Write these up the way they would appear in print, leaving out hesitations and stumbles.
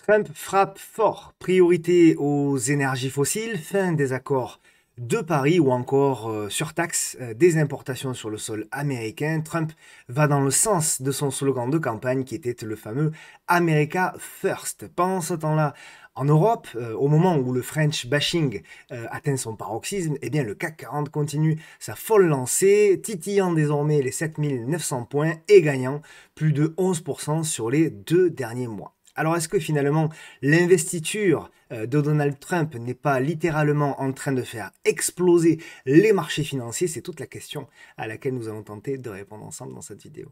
Trump frappe fort, priorité aux énergies fossiles, fin des accords de Paris ou encore surtaxe des importations sur le sol américain. Trump va dans le sens de son slogan de campagne qui était le fameux America First. Pendant ce temps-là, en Europe, au moment où le French bashing atteint son paroxysme, eh bien le CAC 40 continue sa folle lancée, titillant désormais les 7 900 points et gagnant plus de 11% sur les 2 derniers mois. Alors est-ce que finalement l'investiture de Donald Trump n'est pas littéralement en train de faire exploser les marchés financiers? C'est toute la question à laquelle nous allons tenter de répondre ensemble dans cette vidéo.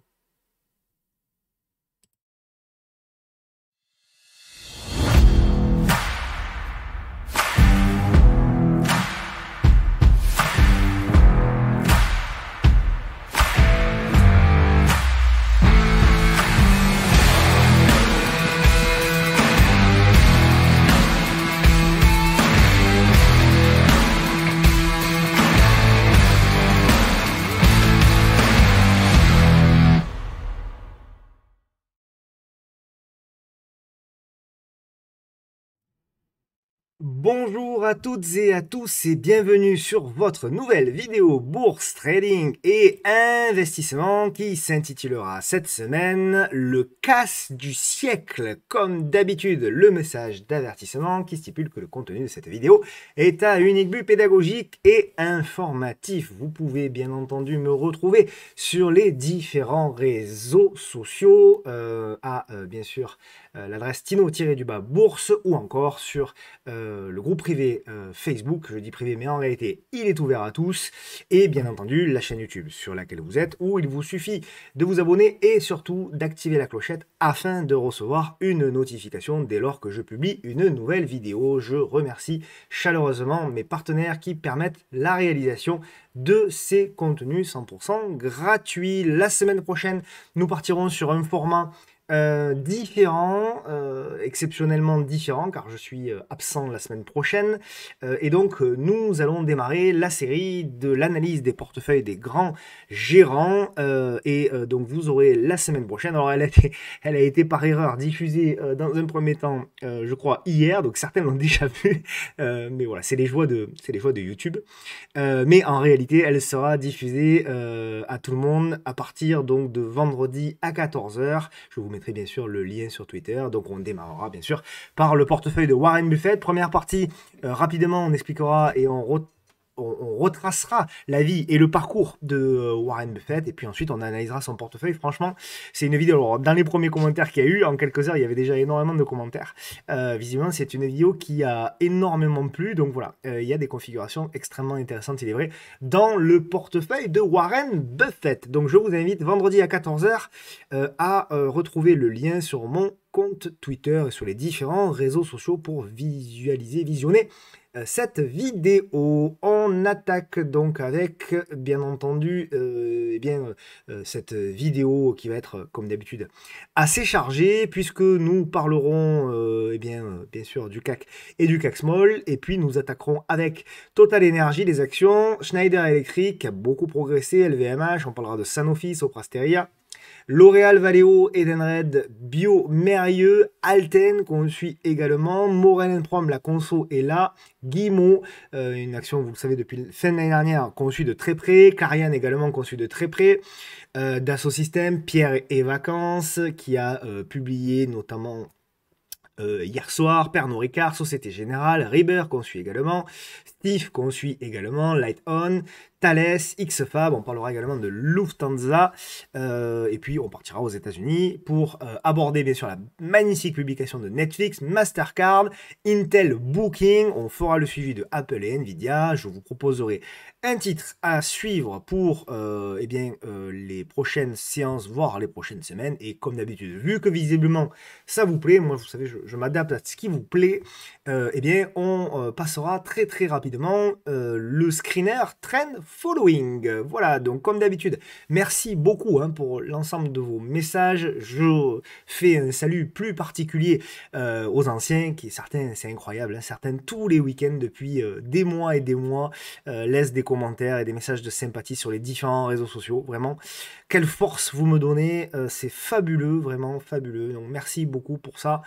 Bonjour à toutes et à tous et bienvenue sur votre nouvelle vidéo bourse, trading et investissement qui s'intitulera cette semaine le casse du siècle. Comme d'habitude, le message d'avertissement qui stipule que le contenu de cette vidéo est à unique but pédagogique et informatif. Vous pouvez bien entendu me retrouver sur les différents réseaux sociaux bien sûr l'adresse Tino-bourse ou encore sur le groupe privé Facebook. Je dis privé mais en réalité il est ouvert à tous, et bien entendu la chaîne YouTube sur laquelle vous êtes, où il vous suffit de vous abonner et surtout d'activer la clochette afin de recevoir une notification dès lors que je publie une nouvelle vidéo. Je remercie chaleureusement mes partenaires qui permettent la réalisation de ces contenus 100% gratuits. La semaine prochaine nous partirons sur un format différent, exceptionnellement différent, car je suis absent la semaine prochaine. Et donc, nous allons démarrer la série de l'analyse des portefeuilles des grands gérants. Donc, vous aurez la semaine prochaine. Alors, elle a été par erreur diffusée dans un premier temps, je crois, hier. Donc, certains l'ont déjà vu. Mais voilà, c'est les joies de YouTube. Mais en réalité, elle sera diffusée à tout le monde à partir donc de vendredi à 14 h. Je vous mettrai bien sûr le lien sur Twitter. Donc on démarrera bien sûr par le portefeuille de Warren Buffett. Première partie, rapidement on expliquera et on retracera la vie et le parcours de Warren Buffett, et puis ensuite on analysera son portefeuille. Franchement, c'est une vidéo, alors dans les premiers commentaires qu'il y a eu, en quelques heures, il y avait déjà énormément de commentaires. Visiblement, c'est une vidéo qui a énormément plu, donc voilà, il y a des configurations extrêmement intéressantes, il est vrai, dans le portefeuille de Warren Buffett. Donc je vous invite vendredi à 14 h à retrouver le lien sur mon compte Twitter et sur les différents réseaux sociaux pour visionner cette vidéo. On attaque donc avec, bien entendu, cette vidéo qui va être, comme d'habitude, assez chargée, puisque nous parlerons, bien sûr, du CAC et du CAC Small, et puis nous attaquerons avec Total Energy, les actions, Schneider Electric, qui a beaucoup progressé, LVMH, on parlera de Sanofi, Soprasteria, L'Oréal, Valeo, Edenred, Bio, Mérieux, Alten, qu'on suit également, Morel & Prom, la conso est là, Guimau, une action, vous le savez, depuis la fin de l'année dernière, qu'on suit de très près, Clariane également, qu'on suit de très près, Dassault Systèmes, Pierre et Vacances, qui a publié notamment hier soir, Pernod Ricard, Société Générale, Rieber qu'on suit également, Steve qu'on suit également, Light On, Thales, XFAB, on parlera également de Lufthansa, et puis on partira aux États-Unis pour aborder bien sûr la magnifique publication de Netflix, Mastercard, Intel, Booking, on fera le suivi de Apple et Nvidia, je vous proposerai un titre à suivre pour les prochaines séances, voire les prochaines semaines, et comme d'habitude, vu que visiblement ça vous plaît, moi vous savez, je m'adapte à ce qui vous plaît, on passera très très rapidement le screener Trend Following. Voilà, donc comme d'habitude, merci beaucoup pour l'ensemble de vos messages. Je fais un salut plus particulier aux anciens, qui certains, c'est incroyable, certains tous les week-ends depuis des mois et des mois laissent des commentaires et des messages de sympathie sur les différents réseaux sociaux. Vraiment, quelle force vous me donnez, c'est fabuleux, vraiment fabuleux. Donc merci beaucoup pour ça.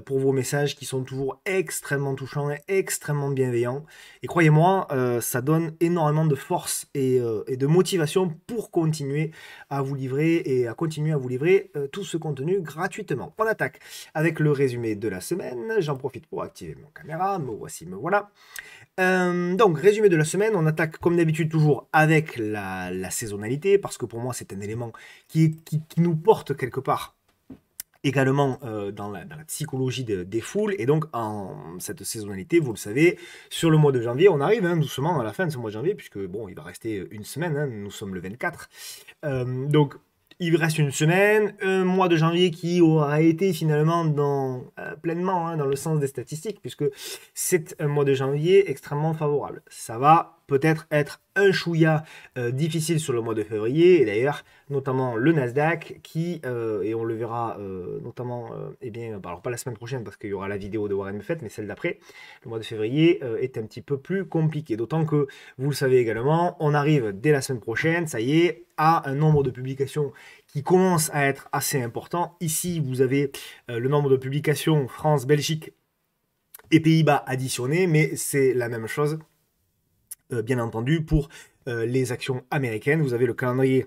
pour vos messages qui sont toujours extrêmement touchants et extrêmement bienveillants. Et croyez-moi, ça donne énormément de force et de motivation pour continuer à vous livrer et à continuer à vous livrer tout ce contenu gratuitement. On attaque avec le résumé de la semaine. J'en profite pour activer mon caméra. Me voici, me voilà. Donc, résumé de la semaine, on attaque comme d'habitude toujours avec la saisonnalité, parce que pour moi c'est un élément qui nous porte quelque part également dans la psychologie des foules, et donc en cette saisonnalité, vous le savez, sur le mois de janvier, on arrive doucement à la fin de ce mois de janvier, puisque bon, il va rester une semaine, nous sommes le 24, donc il reste une semaine, un mois de janvier qui aura été finalement pleinement dans le sens des statistiques, puisque c'est un mois de janvier extrêmement favorable. Ça va peut-être être un chouïa difficile sur le mois de février, et d'ailleurs, notamment le Nasdaq, qui, et on le verra notamment, alors pas la semaine prochaine, parce qu'il y aura la vidéo de Warren Buffett, mais celle d'après, le mois de février est un petit peu plus compliqué. D'autant que, vous le savez également, on arrive dès la semaine prochaine, ça y est, à un nombre de publications qui commence à être assez important. Ici, vous avez le nombre de publications France, Belgique et Pays-Bas additionnés, mais c'est la même chose, bien entendu, pour les actions américaines. Vous avez le calendrier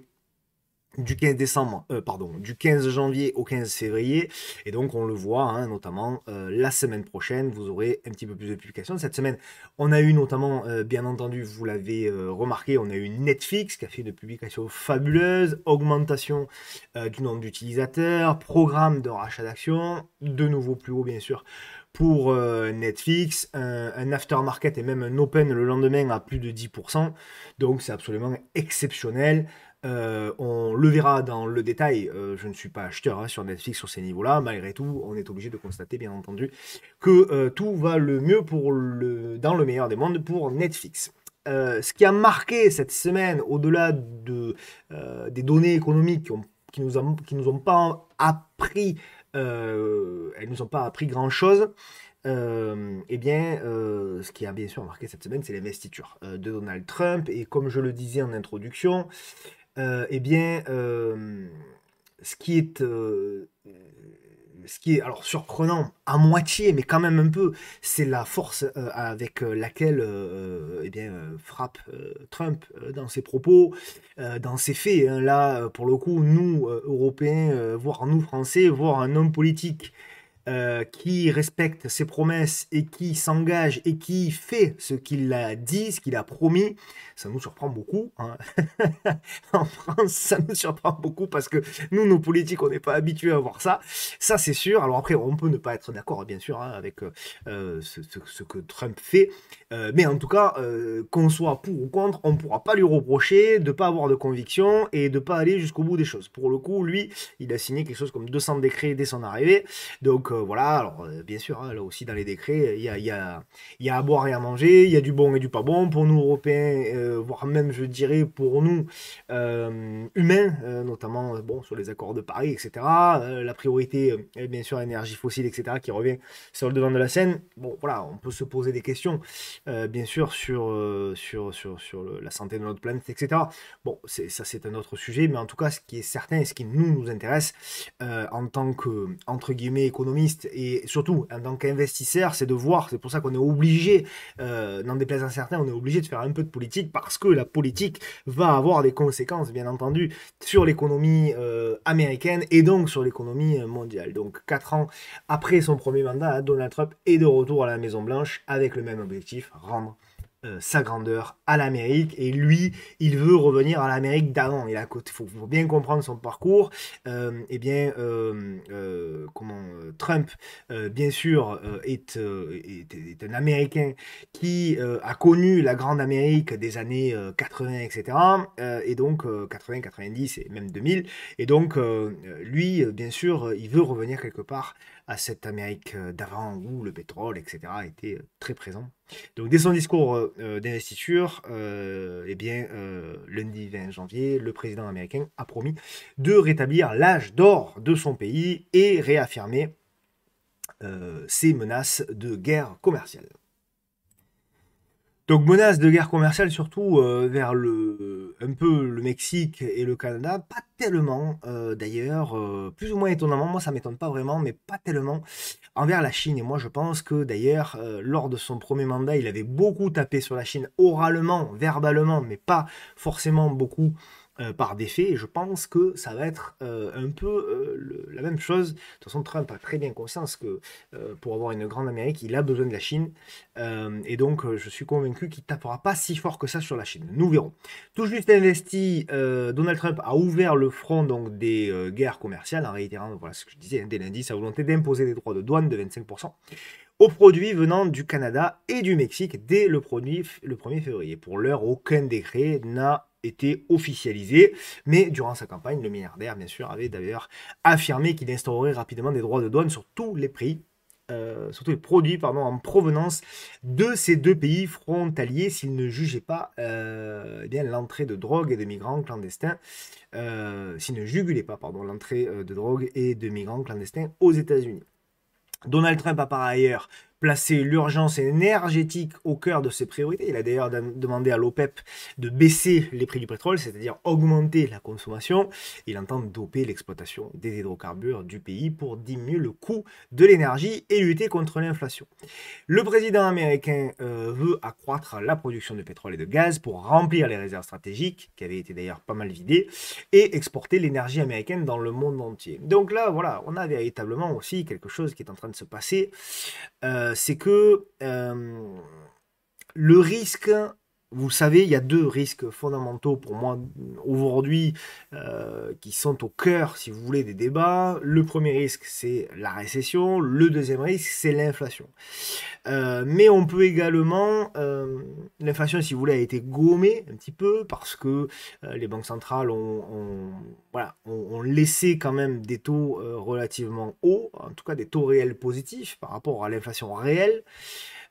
du 15 janvier au 15 février, et donc on le voit, notamment la semaine prochaine, vous aurez un petit peu plus de publications. Cette semaine, on a eu notamment, bien entendu, vous l'avez remarqué, on a eu Netflix qui a fait une publication fabuleuse, augmentation du nombre d'utilisateurs, programme de rachat d'actions, de nouveau plus haut bien sûr, pour Netflix, un aftermarket et même un open le lendemain à plus de 10%, donc c'est absolument exceptionnel. On le verra dans le détail, je ne suis pas acheteur sur Netflix sur ces niveaux-là, malgré tout, on est obligé de constater, bien entendu, que tout va le mieux dans le meilleur des mondes pour Netflix. Ce qui a marqué cette semaine, au-delà des données économiques qui nous ont pas appris, elles nous ont pas appris grand-chose, ce qui a bien sûr marqué cette semaine, c'est l'investiture de Donald Trump, et comme je le disais en introduction, ce qui est alors surprenant à moitié, mais quand même un peu, c'est la force avec laquelle frappe Trump dans ses propos, dans ses faits. Là, pour le coup, nous, Européens, voire nous, Français, voire un homme politique qui respecte ses promesses et qui s'engage et qui fait ce qu'il a dit, ce qu'il a promis, ça nous surprend beaucoup. En France, ça nous surprend beaucoup parce que nous, nos politiques, on n'est pas habitués à voir ça. Ça, c'est sûr. Alors après, on peut ne pas être d'accord, bien sûr, avec ce que Trump fait. Mais en tout cas, qu'on soit pour ou contre, on ne pourra pas lui reprocher de ne pas avoir de conviction et de ne pas aller jusqu'au bout des choses. Pour le coup, lui, il a signé quelque chose comme 200 décrets dès son arrivée. Donc voilà, alors bien sûr, là aussi dans les décrets, il y a à boire et à manger, il y a du bon et du pas bon. Pour nous, Européens, voire même, je dirais, pour nous, humains, notamment sur les accords de Paris, etc. La priorité, bien sûr, l'énergie fossile, etc., qui revient sur le devant de la scène. Bon, voilà, on peut se poser des questions, bien sûr, sur la santé de notre planète, etc. Bon, ça c'est un autre sujet, mais en tout cas, ce qui est certain et ce qui nous intéresse en tant que, entre guillemets, économiste et surtout en tant qu'investisseur, c'est de voir, c'est pour ça qu'on est obligé, n'en déplaise à certains, on est obligé de faire un peu de politique parce que la politique va avoir des conséquences, bien entendu, sur l'économie américaine et donc sur l'économie mondiale. Donc 4 ans après son premier mandat, Donald Trump est de retour à la Maison-Blanche avec le même objectif, rendre sa grandeur à l'Amérique, et lui, il veut revenir à l'Amérique d'avant. Il faut bien comprendre son parcours. Trump, bien sûr, est un Américain qui a connu la grande Amérique des années 80, etc. Et donc 80, 90 et même 2000. Et donc lui, bien sûr, il veut revenir quelque part à cette Amérique d'avant où le pétrole, etc. était très présent. Donc, dès son discours d'investiture, lundi 20 janvier, le président américain a promis de rétablir l'âge d'or de son pays et réaffirmer ses menaces de guerre commerciale. Donc menace de guerre commerciale surtout vers un peu le Mexique et le Canada, pas tellement d'ailleurs, plus ou moins étonnamment, moi ça m'étonne pas vraiment, mais pas tellement envers la Chine. Et moi je pense que d'ailleurs lors de son premier mandat, il avait beaucoup tapé sur la Chine oralement, verbalement, mais pas forcément beaucoup par des faits. Et je pense que ça va être un peu la même chose. De toute façon, Trump a très bien conscience que pour avoir une grande Amérique, il a besoin de la Chine. Et donc, je suis convaincu qu'il tapera pas si fort que ça sur la Chine. Nous verrons. Tout juste investi, Donald Trump a ouvert le front donc, des guerres commerciales en réitérant voilà, ce que je disais dès lundi, sa volonté d'imposer des droits de douane de 25% aux produits venant du Canada et du Mexique dès le 1er février. Pour l'heure, aucun décret n'a été officialisé, mais durant sa campagne, le milliardaire, bien sûr, avait d'ailleurs affirmé qu'il instaurerait rapidement des droits de douane sur tous les prix surtout les produits pardon, en provenance de ces deux pays frontaliers s'ils ne jugeaient pas eh bien l'entrée de drogue et de migrants clandestins, s'ils ne jugulaient pas pardon, l'entrée de drogue et de migrants clandestins aux États-Unis. Donald Trump a par ailleurs placé l'urgence énergétique au cœur de ses priorités. Il a d'ailleurs demandé à l'OPEP de baisser les prix du pétrole, c'est-à-dire augmenter la consommation. Il entend doper l'exploitation des hydrocarbures du pays pour diminuer le coût de l'énergie et lutter contre l'inflation. Le président américain veut accroître la production de pétrole et de gaz pour remplir les réserves stratégiques, qui avaient été d'ailleurs pas mal vidées, et exporter l'énergie américaine dans le monde entier. Donc là, voilà, on a véritablement aussi quelque chose qui est en train de se passer. C'est que le risque, vous savez, il y a deux risques fondamentaux pour moi aujourd'hui qui sont au cœur, si vous voulez, des débats. Le premier risque, c'est la récession. Le deuxième risque, c'est l'inflation. Mais on peut également, l'inflation, si vous voulez, a été gommée un petit peu parce que les banques centrales voilà, ont laissé quand même des taux relativement hauts, en tout cas des taux réels positifs par rapport à l'inflation réelle.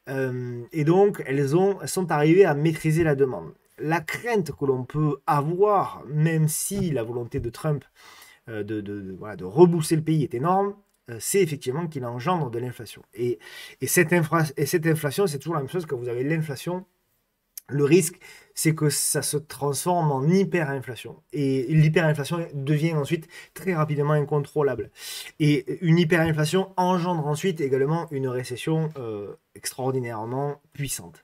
Et donc, elles sont arrivées à maîtriser la demande. La crainte que l'on peut avoir, même si la volonté de Trump voilà, de rebousser le pays est énorme, c'est effectivement qu'il engendre de l'inflation. Et cette inflation, c'est toujours la même chose quand vous avez l'inflation. Le risque, c'est que ça se transforme en hyperinflation. Et l'hyperinflation devient ensuite très rapidement incontrôlable. Et une hyperinflation engendre ensuite également une récession extraordinairement puissante.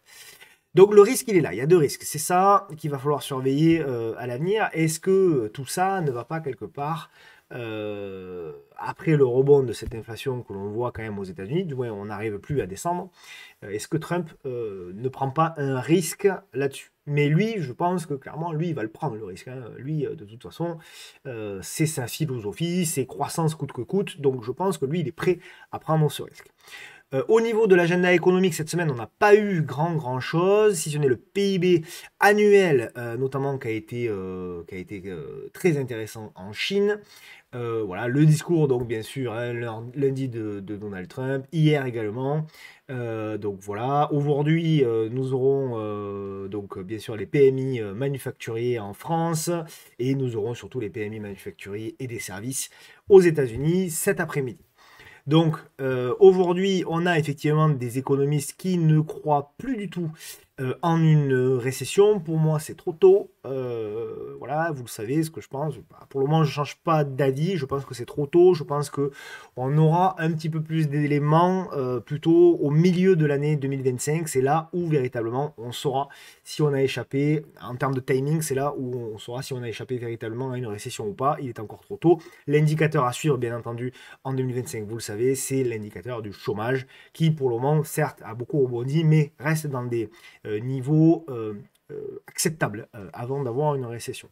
Donc le risque, il est là. Il y a deux risques. C'est ça qu'il va falloir surveiller à l'avenir. Est-ce que tout ça ne va pas quelque part, après le rebond de cette inflation que l'on voit quand même aux États-Unis, du moins on n'arrive plus à descendre, est-ce que Trump ne prend pas un risque là-dessus? Mais lui, je pense que clairement, lui, il va le prendre le risque. Hein. Lui, de toute façon, c'est sa philosophie, c'est croissance coûte que coûte. Donc je pense que lui, il est prêt à prendre ce risque. Au niveau de l'agenda économique, cette semaine, on n'a pas eu grand chose, si ce n'est le PIB annuel, notamment qui a été très intéressant en Chine. Voilà, le discours, donc bien sûr, hein, lundi de Donald Trump, hier également. Donc voilà, aujourd'hui, nous aurons donc bien sûr les PMI manufacturiers en France et nous aurons surtout les PMI manufacturiers et des services aux États-Unis cet après-midi. Donc aujourd'hui, on a effectivement des économistes qui ne croient plus du tout en une récession. Pour moi, c'est trop tôt. Voilà, vous le savez, ce que je pense. Pour le moment, je ne change pas d'avis. Je pense que c'est trop tôt. Je pense qu'on aura un petit peu plus d'éléments plutôt au milieu de l'année 2025. C'est là où véritablement on saura si on a échappé. En termes de timing, c'est là où on saura si on a échappé véritablement à une récession ou pas. Il est encore trop tôt. L'indicateur à suivre, bien entendu, en 2025, vous le savez, c'est l'indicateur du chômage qui, pour le moment, certes, a beaucoup rebondi, mais reste dans des niveaux acceptables avant d'avoir une récession.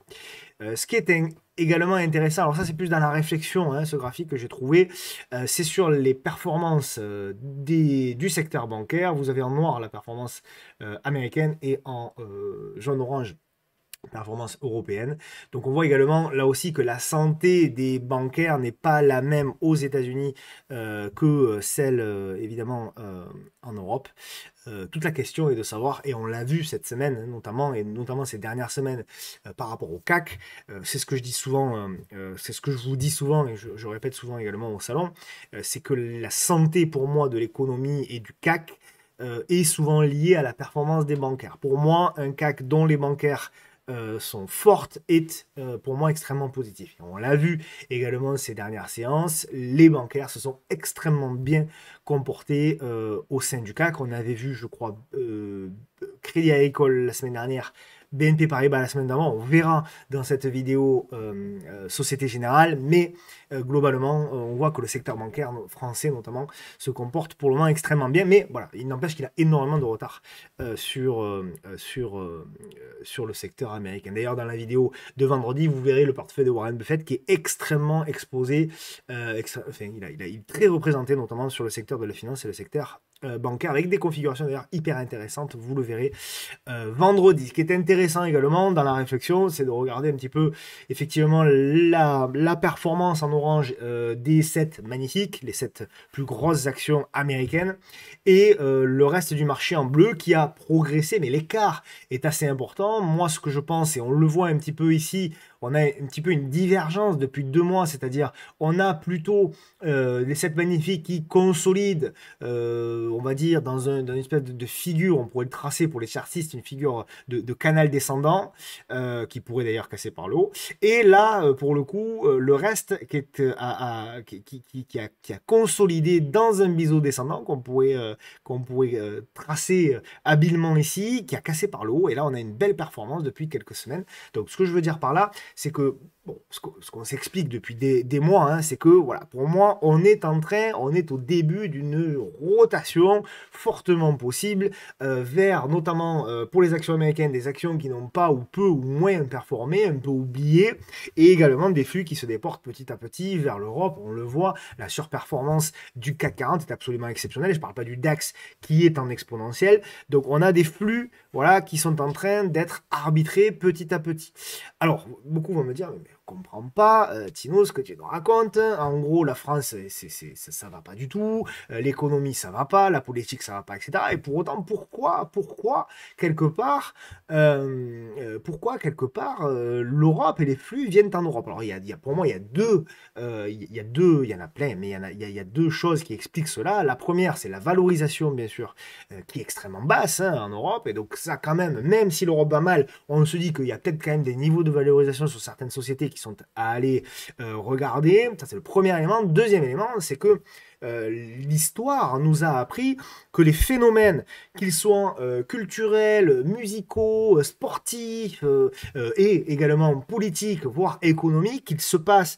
Ce qui est également intéressant, alors ça c'est plus dans la réflexion, hein, ce graphique que j'ai trouvé, c'est sur les performances du secteur bancaire. Vous avez en noir la performance américaine et en jaune-orange performance européenne. Donc on voit également là aussi que la santé des bancaires n'est pas la même aux États-Unis que celle évidemment en Europe. Toute la question est de savoir, et on l'a vu cette semaine notamment, et notamment ces dernières semaines par rapport au CAC, c'est ce que je dis souvent, c'est ce que je vous dis souvent, et je répète souvent également au salon, c'est que la santé pour moi de l'économie et du CAC est souvent lié à la performance des bancaires. Pour moi, un CAC dont les bancaires sont fortes est pour moi extrêmement positif. On l'a vu également ces dernières séances, les bancaires se sont extrêmement bien comportés au sein du CAC. On avait vu, je crois, Crédit Agricole la semaine dernière, BNP Paribas la semaine d'avant, on verra dans cette vidéo Société Générale, mais globalement, on voit que le secteur bancaire français notamment se comporte pour le moment extrêmement bien, mais voilà, il n'empêche qu'il a énormément de retard sur le secteur américain. D'ailleurs, dans la vidéo de vendredi, vous verrez le portefeuille de Warren Buffett qui est extrêmement exposé, enfin, il est très représenté notamment sur le secteur de la finance et le secteur bancaire, avec des configurations d'ailleurs hyper intéressantes, vous le verrez vendredi. Ce qui est intéressant également dans la réflexion, c'est de regarder un petit peu effectivement la performance en orange des 7 magnifiques, les 7 plus grosses actions américaines, et le reste du marché en bleu qui a progressé, mais l'écart est assez important. Moi, ce que je pense, et on le voit un petit peu ici, on a un petit peu une divergence depuis 2 mois, c'est-à-dire on a plutôt les 7 magnifiques qui consolident, on va dire, dans une espèce de figure, on pourrait le tracer pour les chartistes, une figure de canal descendant, qui pourrait d'ailleurs casser par le haut. Et là, pour le coup, le reste qui a consolidé dans un biseau descendant qu'on pourrait tracer habilement ici, qui a cassé par le haut. Et là, on a une belle performance depuis quelques semaines. Donc, ce que je veux dire par là, c'est que bon, ce qu'on s'explique depuis des mois, hein, c'est que voilà, pour moi, on est au début d'une rotation fortement possible vers notamment pour les actions américaines, des actions qui n'ont pas ou peu ou moins performé, un peu oubliées, et également des flux qui se déportent petit à petit vers l'Europe. On le voit, la surperformance du CAC 40 est absolument exceptionnelle. Je ne parle pas du DAX qui est en exponentiel. Donc on a des flux, voilà, qui sont en train d'être arbitrés petit à petit. Alors, beaucoup vont me dire, mais on ne comprend pas, Tino, ce que tu nous racontes. En gros, la France, ça va pas du tout. L'économie, ça va pas. La politique, ça va pas, etc. Et pour autant, pourquoi quelque part, l'Europe et les flux viennent en Europe? Alors, pour moi, il y a deux, il y en a plein, mais il y a deux choses qui expliquent cela. La première, c'est la valorisation, bien sûr, qui est extrêmement basse hein, en Europe. Et donc, ça, quand même si l'Europe va mal, on se dit qu'il y a peut-être quand même des niveaux de valorisation sur certaines sociétés qui sont à aller regarder. Ça, c'est le premier élément. Deuxième élément, c'est que l'histoire nous a appris que les phénomènes, qu'ils soient culturels, musicaux, sportifs et également politiques, voire économiques, qu'ils se passent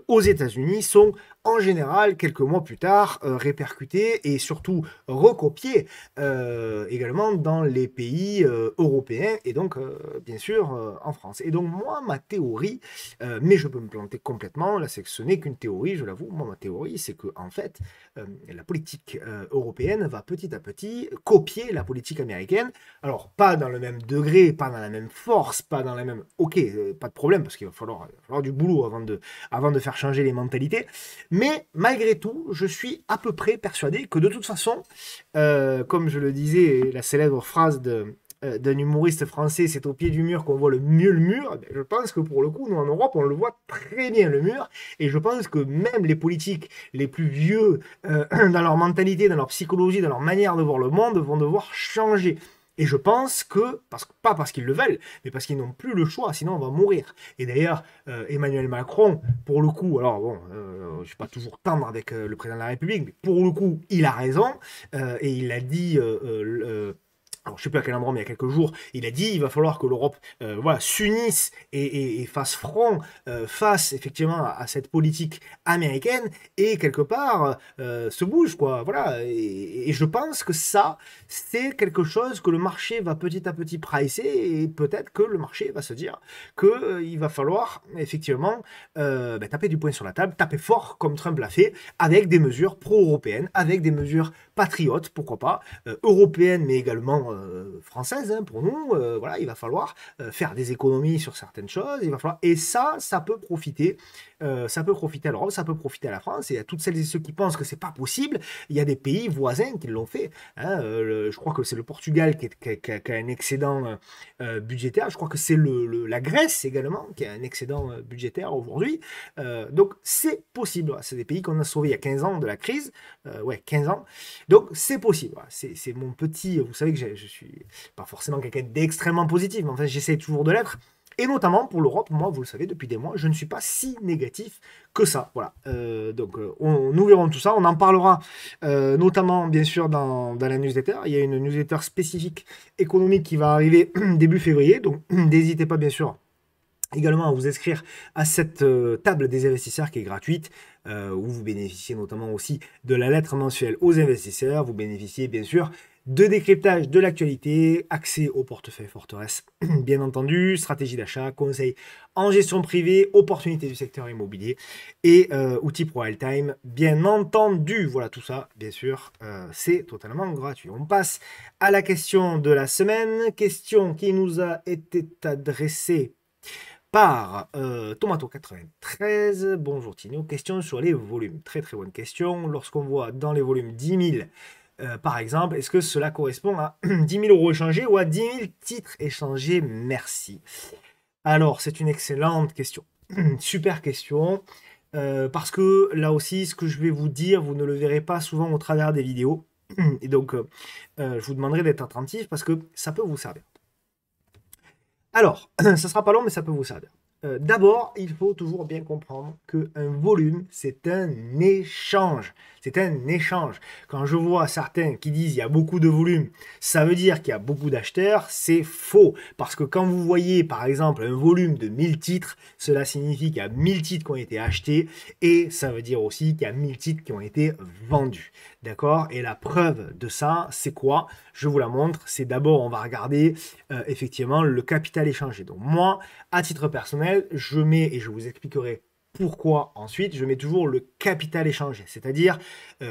aux États-Unis, sont en général, quelques mois plus tard, répercutés et surtout recopiés également dans les pays européens et donc, bien sûr, en France. Et donc, moi, ma théorie, mais je peux me planter complètement, là, c'est que ce n'est qu'une théorie, je l'avoue, moi, ma théorie, c'est que en fait, la politique européenne va petit à petit copier la politique américaine. Alors, pas dans le même degré, pas dans la même force, pas dans la même... Ok, pas de problème, parce qu'il va falloir du boulot avant de faire changer les mentalités. Mais malgré tout, je suis à peu près persuadé que de toute façon, comme je le disais, la célèbre phrase d'un humoriste français, c'est au pied du mur qu'on voit le mieux le mur. Je pense que pour le coup, nous en Europe, on le voit très bien le mur. Et je pense que même les politiques les plus vieux, dans leur mentalité, dans leur psychologie, dans leur manière de voir le monde, vont devoir changer. Et je pense que, pas parce qu'ils le veulent, mais parce qu'ils n'ont plus le choix, sinon on va mourir. Et d'ailleurs, Emmanuel Macron, pour le coup, alors bon, je ne suis pas toujours tendre avec le président de la République, mais pour le coup, il a raison, et il a dit... alors, je ne sais plus à quel endroit, mais il y a quelques jours, il a dit il va falloir que l'Europe voilà, s'unisse et fasse front face effectivement à cette politique américaine et quelque part se bouge, quoi. Voilà. Et je pense que ça, c'est quelque chose que le marché va petit à petit pricer et peut-être que le marché va se dire qu'il va falloir effectivement taper du poing sur la table, taper fort comme Trump l'a fait, avec des mesures pro-européennes, avec des mesures patriotes, pourquoi pas, européennes, mais également française, hein, pour nous, voilà, il va falloir faire des économies sur certaines choses, il va falloir, et ça peut profiter. Ça peut profiter à l'Europe, ça peut profiter à la France, et à toutes celles et ceux qui pensent que c'est pas possible, il y a des pays voisins qui l'ont fait. Hein, je crois que c'est le Portugal qui a un excédent budgétaire, je crois que c'est la Grèce également qui a un excédent budgétaire aujourd'hui. Donc c'est possible, c'est des pays qu'on a sauvés il y a 15 ans de la crise, ouais, 15 ans, donc c'est possible. Voilà. C'est mon petit, vous savez que je suis pas forcément quelqu'un d'extrêmement positif, mais enfin j'essaie toujours de l'être. Et notamment pour l'Europe, moi, vous le savez, depuis des mois, je ne suis pas si négatif que ça. Voilà. Donc, nous verrons tout ça. On en parlera notamment, bien sûr, dans la newsletter. Il y a une newsletter spécifique économique qui va arriver début février. Donc, n'hésitez pas, bien sûr, également à vous inscrire à cette table des investisseurs qui est gratuite, où vous bénéficiez notamment aussi de la lettre mensuelle aux investisseurs. Vous bénéficiez, bien sûr, de décryptage de l'actualité, accès au portefeuille Forteresse, bien entendu, stratégie d'achat, conseils en gestion privée, opportunités du secteur immobilier et outils Pro Time, bien entendu. Voilà, tout ça, bien sûr, c'est totalement gratuit. On passe à la question de la semaine, question qui nous a été adressée par Tomato93. Bonjour Tino, question sur les volumes. Très très bonne question. Lorsqu'on voit dans les volumes 10 000, par exemple, est-ce que cela correspond à 10 000 euros échangés ou à 10 000 titres échangés? Merci. Alors, c'est une excellente question. Super question. Parce que là aussi, ce que je vais vous dire, vous ne le verrez pas souvent au travers des vidéos. Et donc, je vous demanderai d'être attentif parce que ça peut vous servir. Alors, ça ne sera pas long, mais ça peut vous servir. D'abord, il faut toujours bien comprendre qu'un volume, c'est un échange. C'est un échange. Quand je vois certains qui disent il y a beaucoup de volume, ça veut dire qu'il y a beaucoup d'acheteurs, c'est faux. Parce que quand vous voyez, par exemple, un volume de 1000 titres, cela signifie qu'il y a 1000 titres qui ont été achetés et ça veut dire aussi qu'il y a 1000 titres qui ont été vendus. D'accord? Et la preuve de ça, c'est quoi? Je vous la montre. C'est d'abord, on va regarder effectivement le capital échangé. Donc moi, à titre personnel, je mets, et je vous expliquerai pourquoi ensuite, je mets toujours le capital échangé, c'est-à-dire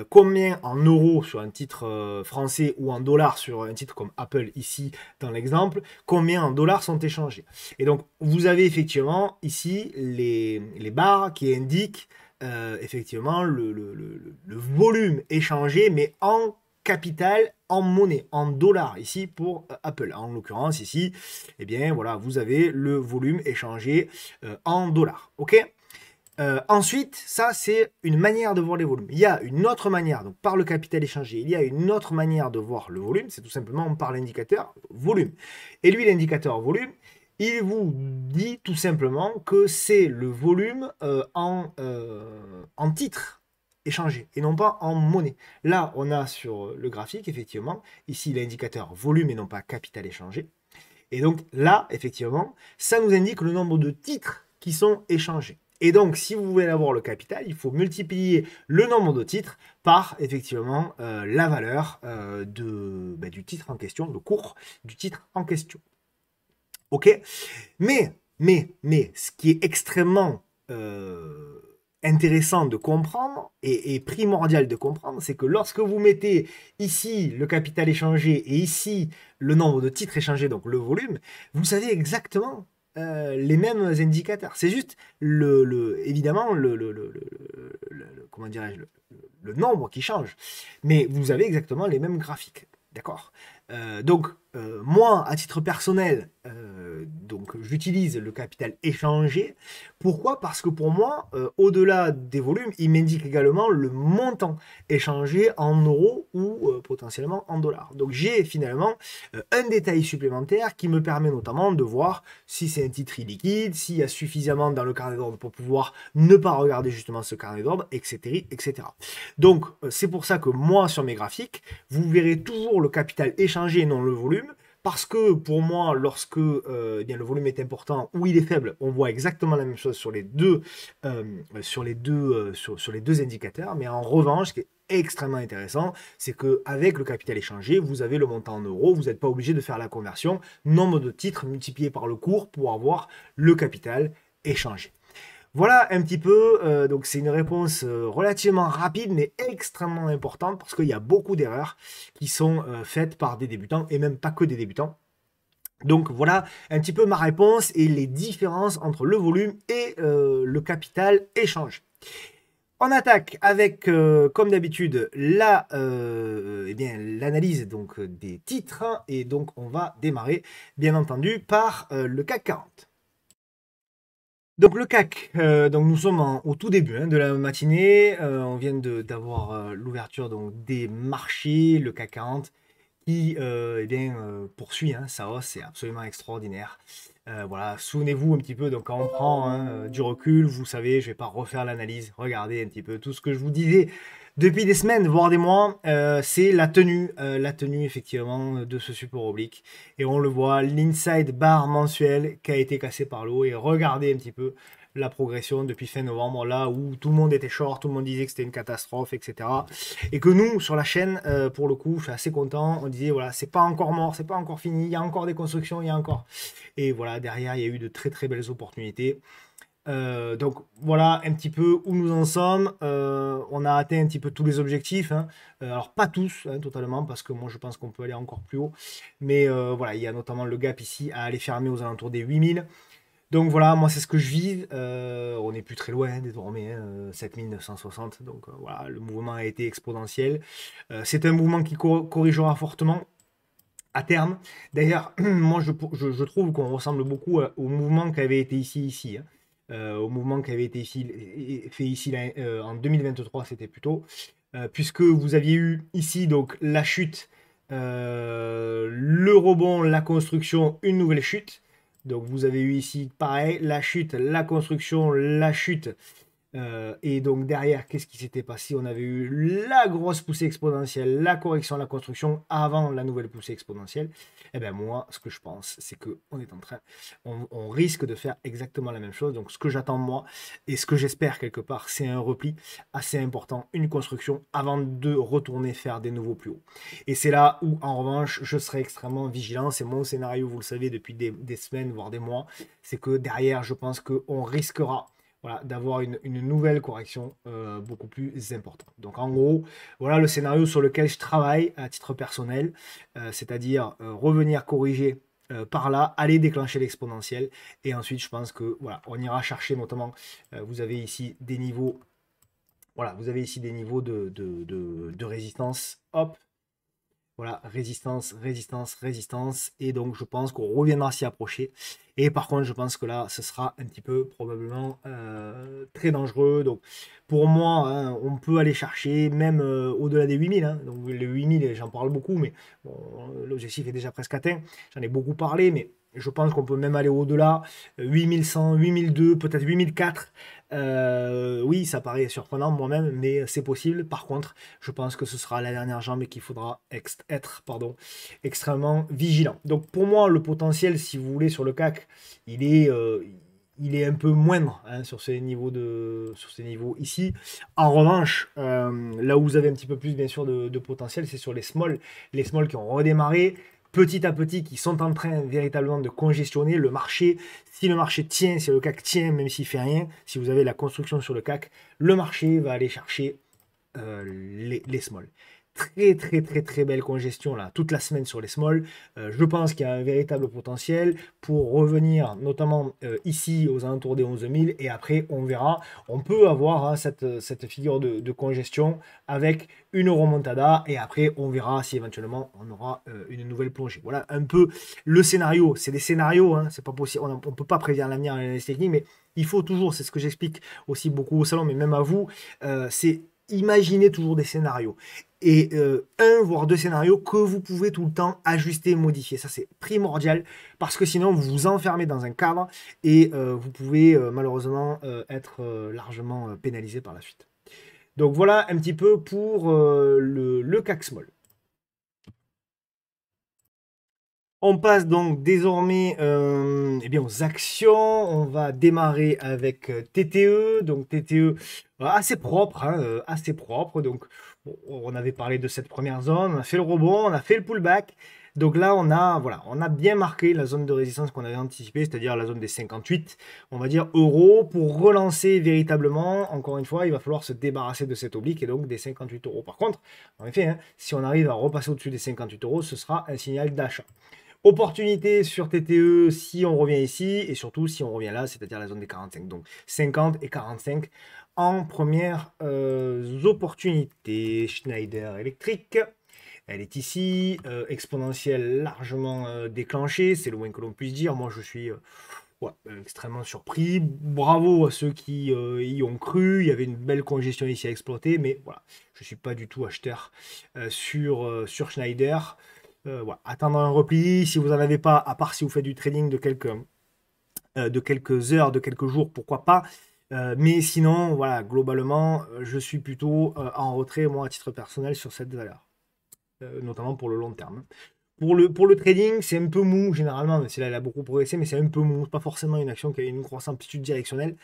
combien en euros sur un titre français ou en dollars sur un titre comme Apple ici dans l'exemple, combien en dollars sont échangés. Et donc vous avez effectivement ici les barres qui indiquent effectivement le volume échangé, mais en capital, en monnaie, en dollars, ici pour Apple. En l'occurrence, ici, eh bien, voilà, vous avez le volume échangé en dollars. OK? Ensuite, ça, c'est une manière de voir les volumes. Il y a une autre manière, donc par le capital échangé, il y a une autre manière de voir le volume, c'est tout simplement par l'indicateur volume. Et lui, l'indicateur volume, il vous dit tout simplement que c'est le volume en titres échangés et non pas en monnaie. Là, on a sur le graphique, effectivement, ici l'indicateur volume et non pas capital échangé. Et donc là, effectivement, ça nous indique le nombre de titres qui sont échangés. Et donc, si vous voulez avoir le capital, il faut multiplier le nombre de titres par, effectivement, la valeur du titre en question, le cours du titre en question. OK? Mais, ce qui est extrêmement intéressant de comprendre et primordial de comprendre, c'est que lorsque vous mettez ici le capital échangé et ici le nombre de titres échangés, donc le volume, vous savez exactement les mêmes indicateurs. C'est juste évidemment comment dirais-je, le nombre qui change. Mais vous avez exactement les mêmes graphiques. D'accord? Donc, moi, à titre personnel, donc j'utilise le capital échangé. Pourquoi? Parce que pour moi, au-delà des volumes, il m'indique également le montant échangé en euros ou potentiellement en dollars. Donc j'ai finalement un détail supplémentaire qui me permet notamment de voir si c'est un titre illiquide, s'il y a suffisamment dans le carnet d'ordre pour pouvoir ne pas regarder justement ce carnet d'ordre, etc., etc. Donc c'est pour ça que moi, sur mes graphiques, vous verrez toujours le capital échangé et non le volume. Parce que pour moi, lorsque eh bien, le volume est important ou il est faible, on voit exactement la même chose sur les deux, sur les deux indicateurs. Mais en revanche, ce qui est extrêmement intéressant, c'est qu'avec le capital échangé, vous avez le montant en euros. Vous n'êtes pas obligé de faire la conversion. Nombre de titres multiplié par le cours pour avoir le capital échangé. Voilà un petit peu, donc c'est une réponse relativement rapide mais extrêmement importante parce qu'il y a beaucoup d'erreurs qui sont faites par des débutants et même pas que des débutants. Donc voilà un petit peu ma réponse et les différences entre le volume et le capital échange. On attaque avec, comme d'habitude, l'analyse donc des titres et donc on va démarrer bien entendu par le CAC 40. Donc le CAC, donc nous sommes au tout début de la matinée, on vient d'avoir l'ouverture donc des marchés, le CAC 40 qui poursuit sa hausse, c'est absolument extraordinaire. Voilà, souvenez-vous un petit peu, donc quand on prend du recul, vous savez, je vais pas refaire l'analyse, regardez un petit peu tout ce que je vous disais depuis des semaines, voire des mois, c'est la tenue effectivement de ce support oblique. Et on le voit, l'inside bar mensuel qui a été cassé par l'eau. Et regardez un petit peu la progression depuis fin novembre, là où tout le monde était short, tout le monde disait que c'était une catastrophe, etc. Et que nous, sur la chaîne, pour le coup, je suis assez content, on disait, voilà, c'est pas encore mort, c'est pas encore fini, il y a encore des constructions, il y a encore... Et voilà, derrière, il y a eu de très très belles opportunités. Donc voilà un petit peu où nous en sommes. On a atteint un petit peu tous les objectifs. Alors pas tous totalement parce que moi je pense qu'on peut aller encore plus haut. Mais voilà, il y a notamment le gap ici à aller fermer aux alentours des 8000. Donc voilà, moi c'est ce que je vise. On n'est plus très loin désormais, 7960. Donc voilà, le mouvement a été exponentiel. C'est un mouvement qui corrigera fortement à terme. D'ailleurs, moi je trouve qu'on ressemble beaucoup au mouvement qui avait été ici. Au mouvement qui avait été fait ici là, en 2023, c'était plutôt, puisque vous aviez eu ici donc la chute, le rebond, la construction, une nouvelle chute. Donc vous avez eu ici pareil, la chute, la construction, la chute. Et donc derrière, qu'est-ce qui s'était passé? On avait eu la grosse poussée exponentielle, la correction, la construction avant la nouvelle poussée exponentielle. Et bien moi, ce que je pense, c'est que on est en train, on risque de faire exactement la même chose. Donc ce que j'attends moi et ce que j'espère quelque part, c'est un repli assez important, une construction avant de retourner faire des nouveaux plus hauts. Et c'est là où en revanche, je serai extrêmement vigilant. C'est mon scénario, vous le savez, depuis des semaines, voire des mois. C'est que derrière, je pense qu'on risquera voilà, d'avoir une nouvelle correction beaucoup plus importante. Donc en gros, voilà le scénario sur lequel je travaille à titre personnel, c'est-à-dire revenir corriger par là, aller déclencher l'exponentielle, et ensuite je pense que voilà, on ira chercher notamment, vous avez ici des niveaux, voilà, vous avez ici des niveaux de résistance, hop, voilà, résistance, résistance, résistance. Et donc, je pense qu'on reviendra s'y approcher. Et par contre, je pense que là, ce sera un petit peu probablement très dangereux. Donc, pour moi, on peut aller chercher même au-delà des 8000. Donc, les 8000, j'en parle beaucoup, mais bon, l'objectif est déjà presque atteint. J'en ai beaucoup parlé, mais je pense qu'on peut même aller au-delà. 8100, 8002, peut-être 8004. Oui, ça paraît surprenant moi-même, mais c'est possible. Par contre, je pense que ce sera la dernière jambe et qu'il faudra être extrêmement vigilant. Donc pour moi, le potentiel, si vous voulez, sur le CAC, il est un peu moindre sur ces niveaux ici. En revanche, là où vous avez un petit peu plus, bien sûr, de potentiel, c'est sur les small. Les small qui ont redémarré petit à petit, qui sont en train véritablement de congestionner le marché. Si le marché tient, si le CAC tient, même s'il fait rien, si vous avez la construction sur le CAC, le marché va aller chercher les small. Très très très très belle congestion là toute la semaine sur les small. Je pense qu'il y a un véritable potentiel pour revenir notamment ici aux alentours des 11 000 et après on verra. On peut avoir cette figure de congestion avec une remontada et après on verra si éventuellement on aura une nouvelle plongée. Voilà un peu le scénario. C'est des scénarios, c'est pas possible. On ne peut pas prédire l'avenir en analyse technique, mais il faut toujours, c'est ce que j'explique aussi beaucoup au salon, mais même à vous, c'est imaginer toujours des scénarios. Et un voire deux scénarios que vous pouvez tout le temps ajuster et modifier. Ça, c'est primordial parce que sinon, vous vous enfermez dans un cadre et vous pouvez malheureusement être largement pénalisé par la suite. Donc voilà un petit peu pour le CAC Small. On passe donc désormais aux actions. On va démarrer avec TTE. Donc TTE assez propre, assez propre. Donc on avait parlé de cette première zone, on a fait le rebond, on a fait le pullback. Donc là, on a bien marqué la zone de résistance qu'on avait anticipée, c'est-à-dire la zone des 58, on va dire, euros. Pour relancer véritablement, encore une fois, il va falloir se débarrasser de cet oblique et donc des 58 euros. Par contre, en effet, hein, si on arrive à repasser au-dessus des 58 euros, ce sera un signal d'achat. Opportunité sur TTE si on revient ici et surtout si on revient là, c'est-à-dire la zone des 45. Donc 50 et 45 en première opportunité. Schneider Electric. Elle est ici, exponentielle largement déclenchée, c'est le moins que l'on puisse dire. Moi, je suis ouais, extrêmement surpris. Bravo à ceux qui y ont cru. Il y avait une belle congestion ici à exploiter, mais voilà, je ne suis pas du tout acheteur sur Schneider. Voilà. Attendre un repli, si vous n'en avez pas, à part si vous faites du trading de quelques heures, de quelques jours, pourquoi pas. Mais sinon, voilà, globalement, je suis plutôt en retrait, moi, à titre personnel, sur cette valeur. Notamment pour le long terme. Pour le trading, c'est un peu mou généralement, même si là elle a beaucoup progressé, mais c'est un peu mou. C'est pas forcément une action qui a une grosse amplitude directionnelle.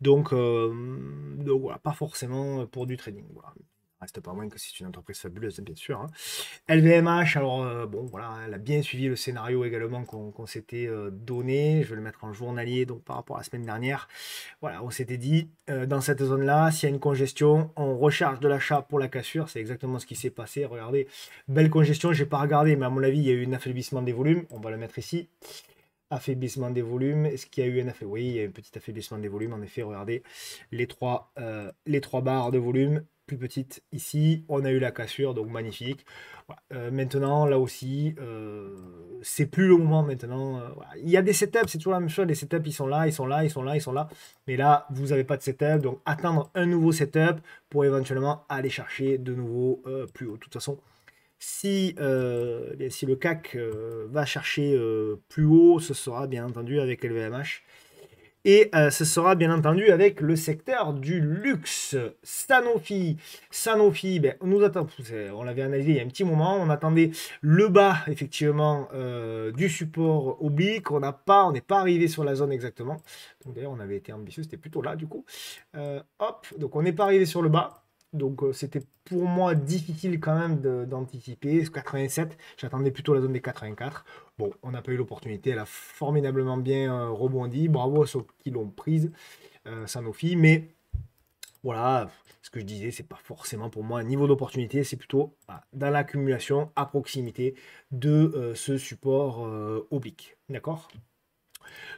Donc voilà, pas forcément pour du trading. Voilà. Reste pas moins que c'est une entreprise fabuleuse, bien sûr, hein. LVMH, alors bon, voilà, elle a bien suivi le scénario également qu'on s'était donné. Je vais le mettre en journalier, donc par rapport à la semaine dernière. Voilà, on s'était dit, dans cette zone-là, s'il y a une congestion, on recharge de l'achat pour la cassure. C'est exactement ce qui s'est passé. Regardez, belle congestion, j'ai pas regardé, mais à mon avis, il y a eu un affaiblissement des volumes. On va le mettre ici. Affaiblissement des volumes. Est-ce qu'il y a eu un affaiblissement? Oui, il y a eu un petit affaiblissement des volumes. En effet, regardez les trois barres de volume plus petites ici. On a eu la cassure, donc magnifique. Voilà. Maintenant, là aussi, c'est plus le moment maintenant. Voilà. Il y a des setups, c'est toujours la même chose. Les setups, ils sont là, ils sont là, ils sont là, ils sont là. Mais là, vous n'avez pas de setup. Donc, attendre un nouveau setup pour éventuellement aller chercher de nouveau plus haut. De toute façon, si le CAC va chercher plus haut, ce sera bien entendu avec LVMH. Et ce sera bien entendu avec le secteur du luxe. Sanofi. Sanofi, ben, on l'avait analysé il y a un petit moment. On attendait le bas, effectivement, du support oblique. On n'est pas arrivé sur la zone exactement. Donc d'ailleurs, on avait été ambitieux, c'était plutôt là, du coup. Hop, donc on n'est pas arrivé sur le bas. Donc c'était pour moi difficile quand même d'anticiper. 87, j'attendais plutôt la zone des 84. Bon, on n'a pas eu l'opportunité, elle a formidablement bien rebondi. Bravo à ceux qui l'ont prise, Sanofi. Mais voilà, ce que je disais, c'est pas forcément pour moi un niveau d'opportunité, c'est plutôt dans l'accumulation à proximité de ce support oblique. D'accord?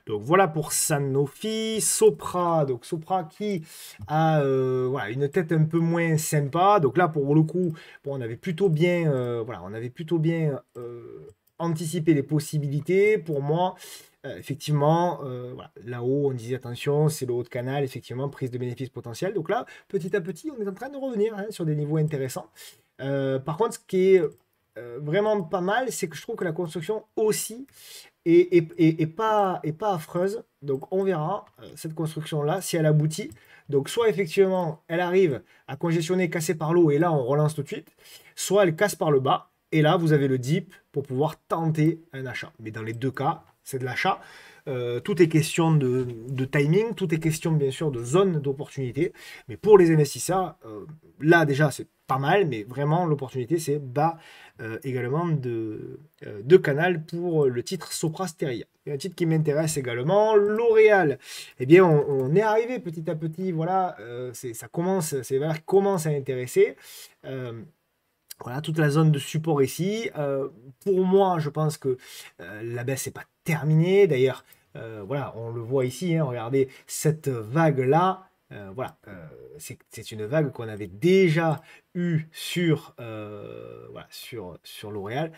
Donc voilà pour Sanofi. Sopra, donc Sopra qui a voilà, une tête un peu moins sympa. Donc là, pour le coup, bon, on avait plutôt bien, voilà, on avait plutôt bien anticipé les possibilités. Pour moi, effectivement, voilà, là-haut, on disait attention, c'est le haut de canal, effectivement, prise de bénéfices potentiels. Donc là, petit à petit, on est en train de revenir hein, sur des niveaux intéressants. Par contre, ce qui est vraiment pas mal, c'est que je trouve que la construction aussi et pas affreuse. Donc on verra cette construction-là, si elle aboutit. Donc soit effectivement, elle arrive à congestionner, casser par l'eau, et là on relance tout de suite. Soit elle casse par le bas, et là vous avez le dip pour pouvoir tenter un achat. Mais dans les deux cas, c'est de l'achat. Tout est question de timing, tout est question bien sûr de zone d'opportunité. Mais pour les investisseurs, là déjà c'est pas mal, mais vraiment l'opportunité c'est bas également de canal pour le titre Sopra Steria. Et un titre qui m'intéresse également, L'Oréal. Eh bien on est arrivé petit à petit, voilà, ça commence, ces valeurs commencent à intéresser. Voilà, toute la zone de support ici. Pour moi, je pense que la baisse n'est pas terminée. D'ailleurs, voilà, on le voit ici. Hein, regardez cette vague-là. Voilà, c'est une vague qu'on avait déjà eue voilà, sur L'Oréal.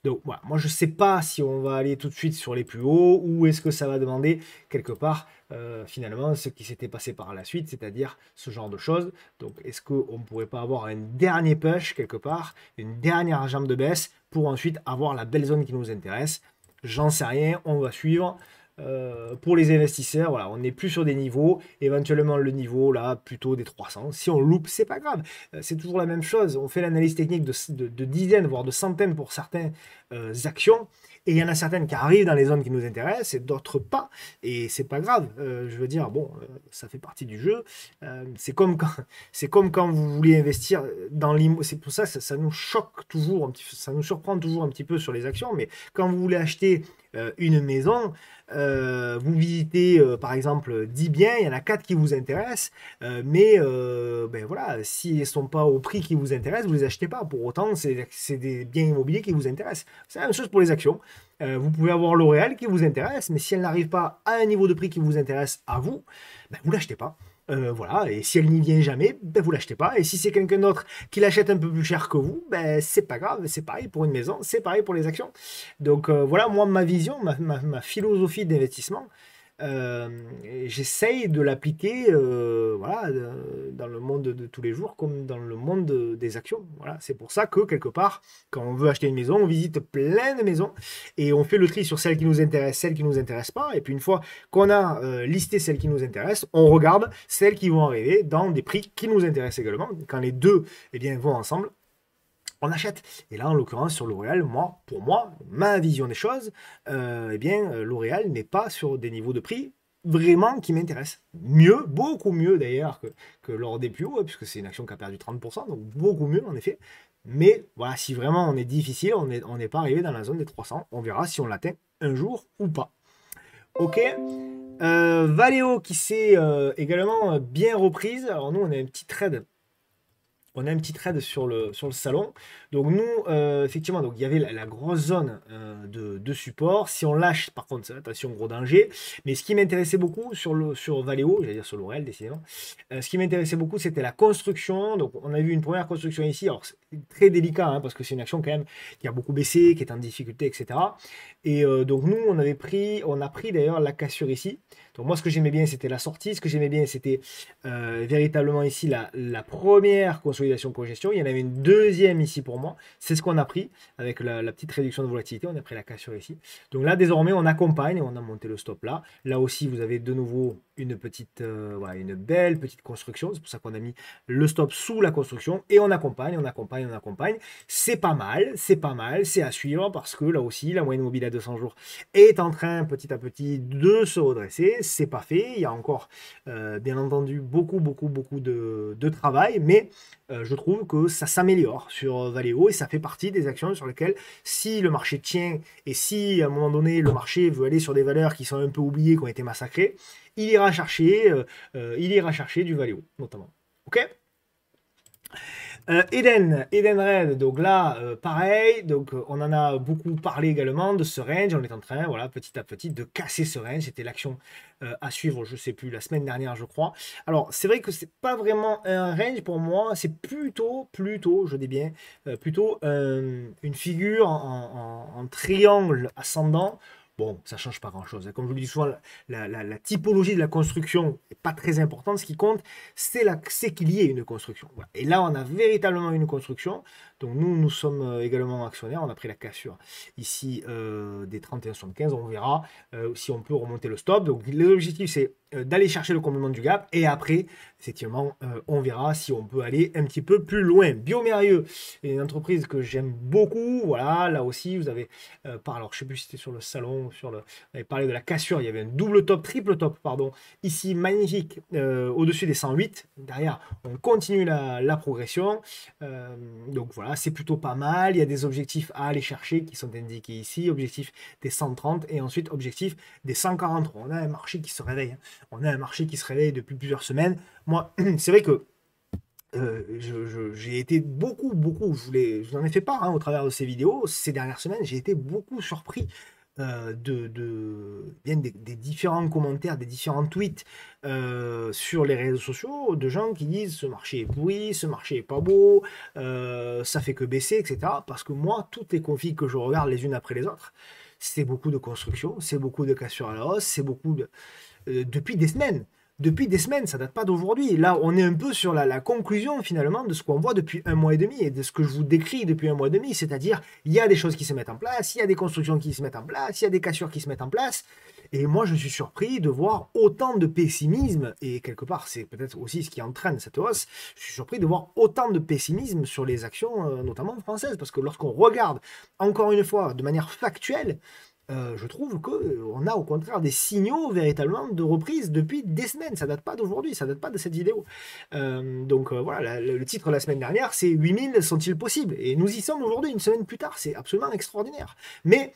Donc, voilà, moi, je ne sais pas si on va aller tout de suite sur les plus hauts ou est-ce que ça va demander quelque part, finalement, ce qui s'était passé par la suite, c'est-à-dire ce genre de choses. Donc, est-ce qu'on ne pourrait pas avoir un dernier push quelque part, une dernière jambe de baisse pour ensuite avoir la belle zone qui nous intéresse? J'en sais rien, on va suivre. pour les investisseurs, voilà, on n'est plus sur des niveaux, éventuellement le niveau là, plutôt des 300. Si on loupe, c'est pas grave. C'est toujours la même chose. On fait l'analyse technique de dizaines, voire de centaines pour certaines actions. Et il y en a certaines qui arrivent dans les zones qui nous intéressent et d'autres pas. Et c'est pas grave. Je veux dire, bon, ça fait partie du jeu. C'est comme quand vous voulez investir dans l'immobilier. C'est pour ça que ça nous choque toujours, ça nous surprend toujours un petit peu sur les actions. Mais quand vous voulez acheter une maison, vous visitez par exemple 10 biens, il y en a 4 qui vous intéressent, ben voilà, s'ils ne sont pas au prix qui vous intéresse, vous ne les achetez pas. Pour autant, c'est des biens immobiliers qui vous intéressent. C'est la même chose pour les actions. Vous pouvez avoir L'Oréal qui vous intéresse, mais si elle n'arrive pas à un niveau de prix qui vous intéresse à vous, ben vous ne l'achetez pas. Voilà, et si elle n'y vient jamais, ben vous l'achetez pas. Et si c'est quelqu'un d'autre qui l'achète un peu plus cher que vous, ben c'est pas grave, c'est pareil pour une maison, c'est pareil pour les actions. Donc voilà, moi, ma vision, ma philosophie d'investissement, euh, j'essaye de l'appliquer voilà, dans le monde de tous les jours comme dans le monde des actions. Voilà, c'est pour ça que quelque part, quand on veut acheter une maison, on visite plein de maisons et on fait le tri sur celles qui nous intéressent, celles qui ne nous intéressent pas. Et puis une fois qu'on a listé celles qui nous intéressent, on regarde celles qui vont arriver dans des prix qui nous intéressent également. Quand les deux eh bien, vont ensemble, on achète. Et là, en l'occurrence, sur L'Oréal, pour moi, ma vision des choses, eh bien, L'Oréal n'est pas sur des niveaux de prix vraiment qui m'intéressent. Mieux, beaucoup mieux d'ailleurs que lors des plus hauts, puisque c'est une action qui a perdu 30%, donc beaucoup mieux en effet. Mais voilà, si vraiment on est difficile, on n'est pas arrivé dans la zone des 300, on verra si on l'atteint un jour ou pas. Ok. Valeo qui s'est également bien reprise. Alors nous, on a un petit trade sur le salon. Donc nous, effectivement, donc il y avait la grosse zone de support. Si on lâche, par contre, attention, gros danger. Mais ce qui m'intéressait beaucoup sur Valeo, j'allais dire sur L'Oréal, décidément, ce qui m'intéressait beaucoup, c'était la construction. Donc on a vu une première construction ici. Alors c'est très délicat, hein, parce que c'est une action quand même qui a beaucoup baissé, qui est en difficulté, etc. Et donc nous, on a pris d'ailleurs la cassure ici. Donc moi, ce que j'aimais bien, c'était la sortie. Ce que j'aimais bien, c'était véritablement ici la première consolidation congestion. Il y en avait une deuxième ici pour moi. C'est ce qu'on a pris avec la petite réduction de volatilité. On a pris la cassure ici. Donc là, désormais, on accompagne et on a monté le stop là. Là aussi, vous avez de nouveau une petite, voilà, une belle petite construction. C'est pour ça qu'on a mis le stop sous la construction et on accompagne, on accompagne, on accompagne. C'est pas mal, c'est à suivre parce que là aussi, la moyenne mobile à 200 jours est en train petit à petit de se redresser. C'est pas fait. Il y a encore, bien entendu, beaucoup de travail, mais je trouve que ça s'améliore sur Valeo et ça fait partie des actions sur lesquelles, si le marché tient et si à un moment donné le marché veut aller sur des valeurs qui sont un peu oubliées, qui ont été massacrées, il ira chercher du Valeo notamment. Ok. Eden Red, donc là, pareil, donc on en a beaucoup parlé également de ce range, on est en train, voilà, petit à petit, de casser ce range, c'était l'action à suivre, je sais plus, la semaine dernière, je crois. Alors, c'est vrai que c'est pas vraiment un range pour moi, c'est plutôt, je dis bien, plutôt une figure en triangle ascendant. Bon, ça change pas grand-chose. Comme je vous le dis souvent, la typologie de la construction n'est pas très importante. Ce qui compte, c'est qu'il y ait une construction. Voilà. Et là, on a véritablement une construction. Donc nous sommes également actionnaires. On a pris la cassure ici des 31,75. On verra si on peut remonter le stop. Donc l'objectif, c'est d'aller chercher le complément du gap. Et après, effectivement, on verra si on peut aller un petit peu plus loin. Biomérieux est une entreprise que j'aime beaucoup. Voilà, là aussi, vous avez alors je sais plus si c'était sur le salon, on avait parlé de la cassure. Il y avait un double top, triple top, pardon. Ici, magnifique, au-dessus des 108. Derrière, on continue la progression. Donc voilà, c'est plutôt pas mal. Il y a des objectifs à aller chercher qui sont indiqués ici. Objectif des 130 et ensuite objectif des 143. On a un marché qui se réveille. Hein. On a un marché qui se réveille depuis plusieurs semaines. Moi, c'est vrai que j'ai été beaucoup, je vous en ai fait part hein, au travers de ces vidéos, ces dernières semaines, j'ai été beaucoup surpris bien des différents commentaires, des différents tweets sur les réseaux sociaux de gens qui disent ce marché est pourri, ce marché est pas beau, ça fait que baisser, etc. Parce que moi, toutes les configs que je regarde les unes après les autres, c'est beaucoup de construction, c'est beaucoup de cassure à la hausse, c'est beaucoup depuis des semaines. depuis des semaines, ça date pas d'aujourd'hui. Là, on est un peu sur la conclusion finalement de ce qu'on voit depuis un mois et demi et de ce que je vous décris depuis un mois et demi, c'est-à-dire il y a des choses qui se mettent en place, il y a des constructions qui se mettent en place, il y a des cassures qui se mettent en place. Et moi, je suis surpris de voir autant de pessimisme, et quelque part, c'est peut-être aussi ce qui entraîne cette hausse. Je suis surpris de voir autant de pessimisme sur les actions, notamment françaises, parce que lorsqu'on regarde, encore une fois, de manière factuelle, je trouve qu'on a au contraire des signaux véritablement de reprise depuis des semaines. Ça date pas d'aujourd'hui, ça date pas de cette vidéo. Donc voilà, le titre la semaine dernière, c'est 8000 sont-ils possibles? Et nous y sommes aujourd'hui, une semaine plus tard, c'est absolument extraordinaire. Mais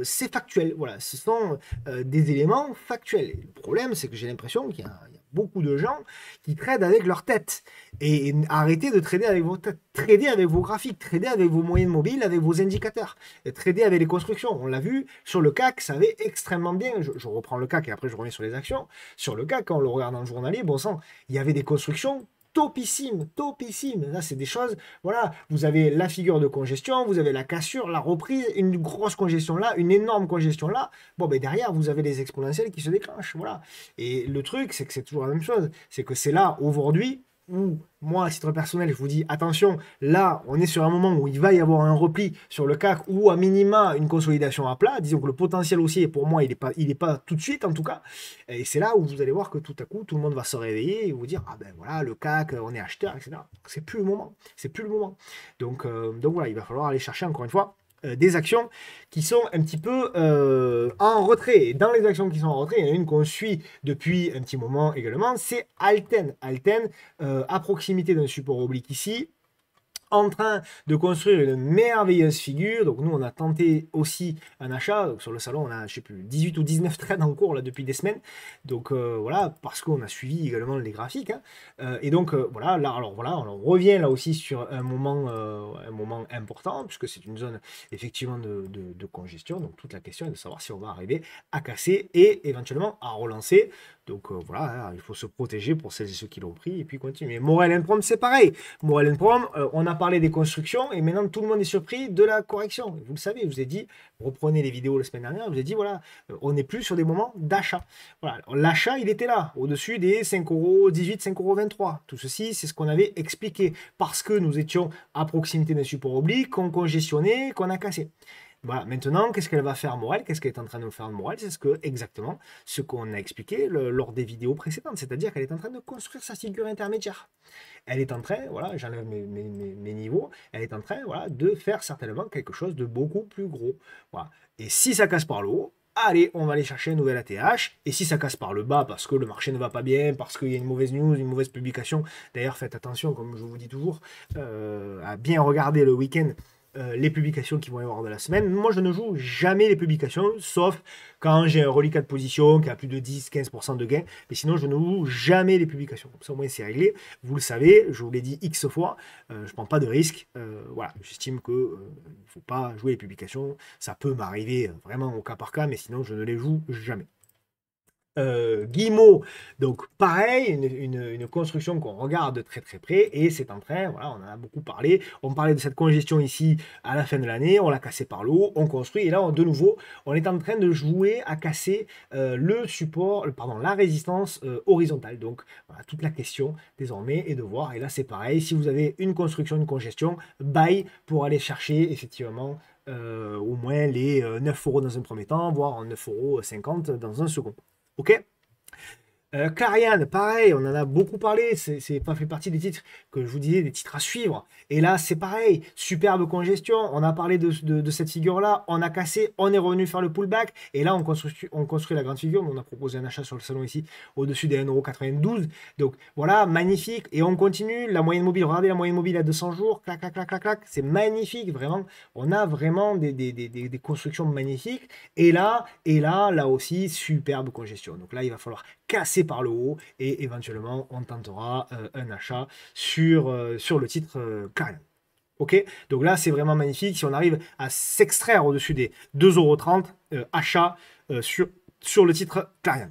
c'est factuel, voilà, ce sont des éléments factuels. Et le problème, c'est que j'ai l'impression qu'il y a beaucoup de gens qui tradent avec leur tête. Et arrêtez de trader avec vos têtes, trader avec vos graphiques, trader avec vos moyennes mobiles, avec vos indicateurs, et trader avec les constructions. On l'a vu sur le CAC, ça avait extrêmement bien. Je reprends le CAC et après je reviens sur les actions. Sur le CAC, quand on le regarde en journalier, bon sang, il y avait des constructions topissime, topissime. Là, c'est des choses, voilà, vous avez la figure de congestion, vous avez la cassure, la reprise, une grosse congestion là, une énorme congestion là. Bon, ben derrière, vous avez les exponentielles qui se déclenchent, voilà. Et le truc, c'est que c'est toujours la même chose. C'est que c'est là, aujourd'hui, où moi, à titre personnel, je vous dis, attention, là, on est sur un moment où il va y avoir un repli sur le CAC ou à minima une consolidation à plat. Disons que le potentiel haussier, pour moi, il est pas tout de suite, en tout cas. Et c'est là où vous allez voir que tout à coup, tout le monde va se réveiller et vous dire, ah ben voilà, le CAC, on est acheteur, etc. C'est plus le moment. C'est plus le moment. Donc voilà, il va falloir aller chercher, encore une fois, des actions qui sont un petit peu en retrait. Et dans les actions qui sont en retrait, il y en a une qu'on suit depuis un petit moment également, c'est Alten. Alten, à proximité d'un support oblique ici, en train de construire une merveilleuse figure. Donc nous, on a tenté aussi un achat. Donc, sur le salon, on a, je sais plus, 18 ou 19 trades en cours là, depuis des semaines. Donc voilà, parce qu'on a suivi également les graphiques. Hein. Et donc voilà, là, alors voilà, on revient là aussi sur un moment important, puisque c'est une zone effectivement de congestion. Donc toute la question est de savoir si on va arriver à casser et éventuellement à relancer. Donc voilà, hein, il faut se protéger pour celles et ceux qui l'ont pris et puis continuer. Mais Morel Prom, c'est pareil. Morel Prom, on a parlé des constructions et maintenant tout le monde est surpris de la correction. Vous le savez, je vous ai dit, reprenez les vidéos la semaine dernière, je vous ai dit, voilà, on n'est plus sur des moments d'achat. Voilà, l'achat, il était là, au-dessus des 5,18 5,23 €. Tout ceci, c'est ce qu'on avait expliqué parce que nous étions à proximité d'un support oblique, qu'on congestionnait, qu'on a cassé. Voilà, maintenant, qu'est-ce qu'elle va faire Morel? Qu'est-ce qu'elle est en train de faire Morel? C'est exactement ce qu'on a expliqué lors des vidéos précédentes, c'est-à-dire qu'elle est en train de construire sa figure intermédiaire. Elle est en train, voilà, j'enlève mes niveaux, elle est en train, voilà, de faire certainement quelque chose de beaucoup plus gros. Voilà. Et si ça casse par le haut, allez, on va aller chercher un nouvel ATH. Et si ça casse par le bas, parce que le marché ne va pas bien, parce qu'il y a une mauvaise news, une mauvaise publication, d'ailleurs faites attention, comme je vous dis toujours, à bien regarder le week-end les publications qui vont y avoir de la semaine. Moi, je ne joue jamais les publications, sauf quand j'ai un reliquat de position qui a plus de 10-15% de gain. Mais sinon, je ne joue jamais les publications. Comme ça, au moins, c'est réglé. Vous le savez, je vous l'ai dit X fois, je ne prends pas de risque. Voilà, j'estime qu'il ne faut pas jouer les publications. Ça peut m'arriver vraiment au cas par cas, mais sinon, je ne les joue jamais. Guillemot, donc pareil, une construction qu'on regarde de très très près et c'est en train, voilà, on en a beaucoup parlé, on parlait de cette congestion ici à la fin de l'année, on l'a cassé par le haut, on construit et là de nouveau on est en train de jouer à casser le support, pardon, la résistance horizontale. Donc voilà, toute la question désormais est de voir, et là c'est pareil, si vous avez une construction, une congestion, buy pour aller chercher effectivement au moins les 9 € dans un premier temps, voire 9,50 € dans un second. Ok? Clariane, pareil, on en a beaucoup parlé, c'est pas fait partie des titres que je vous disais, des titres à suivre. Et là, c'est pareil, superbe congestion, on a parlé de cette figure-là, on a cassé, on est revenu faire le pullback, et là, on construit la grande figure, on a proposé un achat sur le salon ici, au-dessus des 1,92 €. Donc voilà, magnifique, et on continue, la moyenne mobile, regardez la moyenne mobile à 200 jours, clac, clac, clac, clac, clac, c'est magnifique, vraiment, on a vraiment des constructions magnifiques, et là aussi, superbe congestion. Donc là, il va falloir casser par le haut et éventuellement on tentera un achat sur le titre Clarion. Ok, donc là c'est vraiment magnifique. Si on arrive à s'extraire au-dessus des 2,30 €, achat sur le titre Clarion.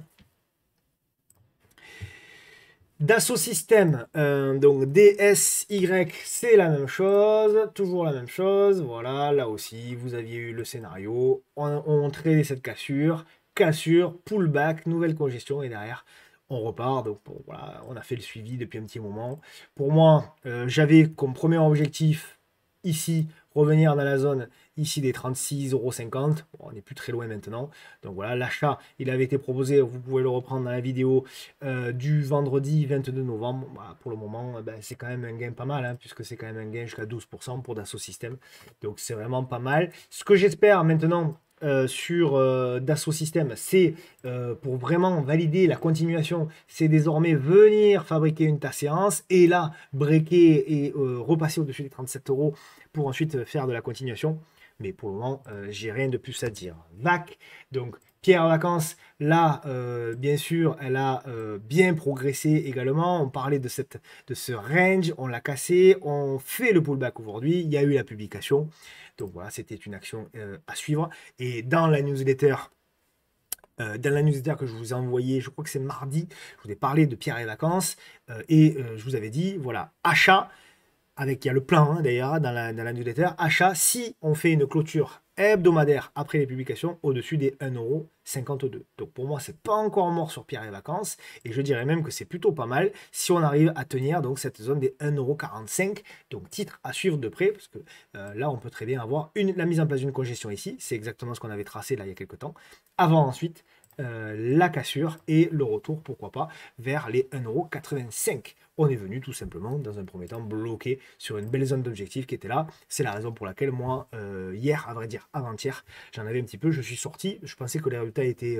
Dassault Systèmes, donc DSY, c'est la même chose, toujours la même chose. Voilà, là aussi, vous aviez eu le scénario. On tradait cette cassure, pullback, nouvelle congestion, et derrière, on repart. Donc bon, voilà, on a fait le suivi depuis un petit moment. Pour moi, j'avais comme premier objectif ici, revenir dans la zone ici des 36,50 €. Bon, on n'est plus très loin maintenant. Donc voilà, l'achat, il avait été proposé, vous pouvez le reprendre dans la vidéo du vendredi 22 novembre. Voilà, pour le moment, ben, c'est quand même un gain pas mal, hein, puisque c'est quand même un gain jusqu'à 12% pour Dassault Systèmes. Donc c'est vraiment pas mal. Ce que j'espère maintenant sur Dassault Systèmes, c'est pour vraiment valider la continuation, c'est désormais venir fabriquer une ta séance et là, breaker et repasser au-dessus des 37 € pour ensuite faire de la continuation. Mais pour le moment, j'ai rien de plus à dire. VAC, donc Pierre Vacances, là, bien sûr, elle a bien progressé également. On parlait de ce range, on l'a cassé, on fait le pullback aujourd'hui. Il y a eu la publication. Donc voilà, c'était une action à suivre. Et dans la newsletter que je vous ai envoyé, je crois que c'est mardi, je vous ai parlé de Pierre et Vacances et je vous avais dit, voilà, achat, avec, il y a le plan hein, d'ailleurs dans la newsletter, achat si on fait une clôture hebdomadaire après les publications au-dessus des 1,52 €. Donc pour moi, c'est pas encore mort sur Pierre et Vacances et je dirais même que c'est plutôt pas mal si on arrive à tenir donc cette zone des 1,45 €. Donc titre à suivre de près parce que là, on peut très bien avoir la mise en place d'une congestion ici. C'est exactement ce qu'on avait tracé là il y a quelques temps. Avant ensuite la cassure et le retour, pourquoi pas, vers les 1,85 €. On est venu tout simplement, dans un premier temps, bloquer sur une belle zone d'objectif qui était là. C'est la raison pour laquelle moi, hier, à vrai dire avant-hier, j'en avais un petit peu, je suis sorti. Je pensais que les résultats étaient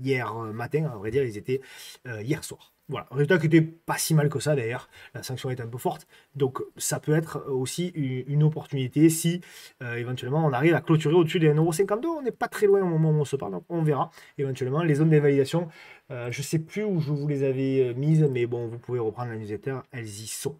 hier matin, à vrai dire, ils étaient hier soir. Voilà, résultat qui n'était pas si mal que ça d'ailleurs, la sanction est un peu forte, donc ça peut être aussi une opportunité si éventuellement on arrive à clôturer au-dessus des 1,52 €, on n'est pas très loin au moment où on se parle, donc on verra éventuellement les zones d'invalidation, je ne sais plus où je vous les avais mises, mais bon, vous pouvez reprendre la newsletter, elles y sont.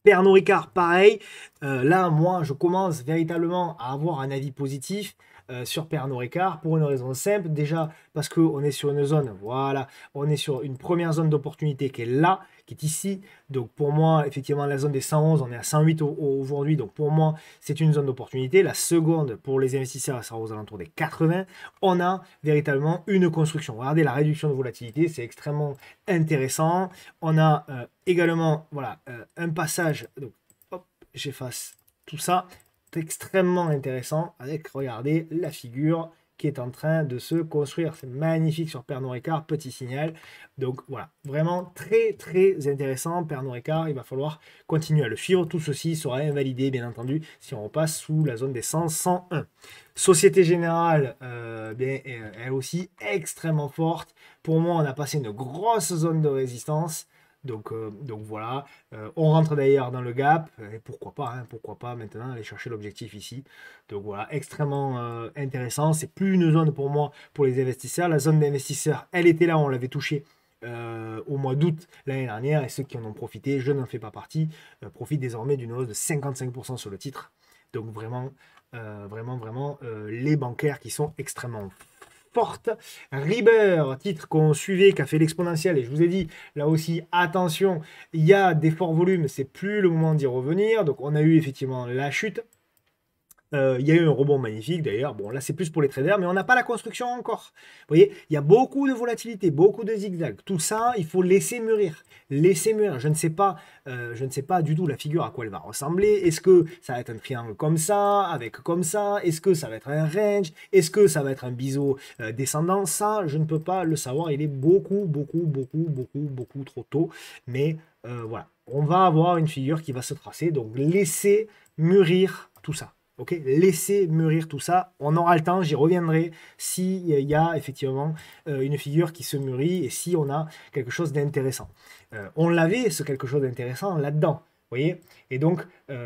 Pernod Ricard, pareil. Là, moi, je commence véritablement à avoir un avis positif sur Pernod Ricard pour une raison simple. Déjà, parce qu'on est sur une zone, voilà, on est sur une première zone d'opportunité qui est là, qui est ici. Donc, pour moi, effectivement, la zone des 111, on est à 108 aujourd'hui. Donc, pour moi, c'est une zone d'opportunité. La seconde, pour les investisseurs, elle sera aux alentours des 80. On a véritablement une construction. Regardez la réduction de volatilité, c'est extrêmement intéressant. On a également voilà, un passage, donc hop, j'efface tout ça, c'est extrêmement intéressant avec, regardez, la figure qui est en train de se construire. C'est magnifique sur Pernod Ricard, petit signal. Donc voilà, vraiment très très intéressant. Pernod Ricard, il va falloir continuer à le suivre. Tout ceci sera invalidé, bien entendu, si on repasse sous la zone des 100, 101. Société Générale, elle aussi extrêmement forte. Pour moi, on a passé une grosse zone de résistance. Donc voilà, on rentre d'ailleurs dans le gap, et pourquoi pas maintenant aller chercher l'objectif ici. Donc voilà, extrêmement intéressant, c'est plus une zone pour moi, pour les investisseurs. La zone d'investisseurs, elle était là, on l'avait touchée au mois d'août l'année dernière, et ceux qui en ont profité, je n'en fais pas partie, profitent désormais d'une hausse de 55% sur le titre. Donc vraiment, les bancaires qui sont extrêmement forte. Ribber, titre qu'on suivait, qui a fait l'exponentiel, et je vous ai dit, là aussi, attention, il y a des forts volumes, c'est plus le moment d'y revenir, donc on a eu effectivement la chute. Il y a eu un rebond magnifique d'ailleurs. Bon, là, c'est plus pour les traders, mais on n'a pas la construction encore. Vous voyez, il y a beaucoup de volatilité, beaucoup de zigzags. Tout ça, il faut laisser mûrir. Laisser mûrir. Je ne sais pas du tout la figure à quoi elle va ressembler. Est-ce que ça va être un triangle comme ça, avec comme ça? Est-ce que ça va être un range? Est-ce que ça va être un biseau descendant? Ça, je ne peux pas le savoir. Il est beaucoup trop tôt. Mais voilà, on va avoir une figure qui va se tracer. Donc, laissez mûrir tout ça. Ok, laissez mûrir tout ça. On aura le temps, j'y reviendrai s'il y a effectivement une figure qui se mûrit et si on a quelque chose d'intéressant. On l'avait, ce quelque chose d'intéressant là-dedans. Vous voyez? Et donc,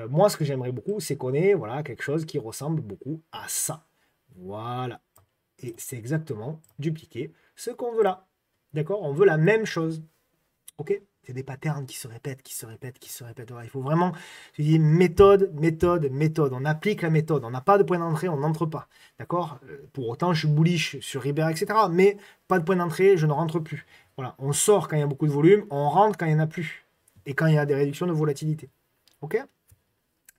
moi, ce que j'aimerais beaucoup, c'est qu'on ait voilà, quelque chose qui ressemble beaucoup à ça. Voilà. Et c'est exactement dupliquer ce qu'on veut là. D'accord? On veut la même chose. Ok? C'est des patterns qui se répètent, qui se répètent, qui se répètent. Alors, il faut vraiment, je dis méthode. On applique la méthode. On n'a pas de point d'entrée, on n'entre pas. D'accord? Pour autant, je suis bullish sur Ribber, etc. Mais pas de point d'entrée, je ne rentre plus. Voilà, on sort quand il y a beaucoup de volume, on rentre quand il n'y en a plus. Et quand il y a des réductions de volatilité. Ok?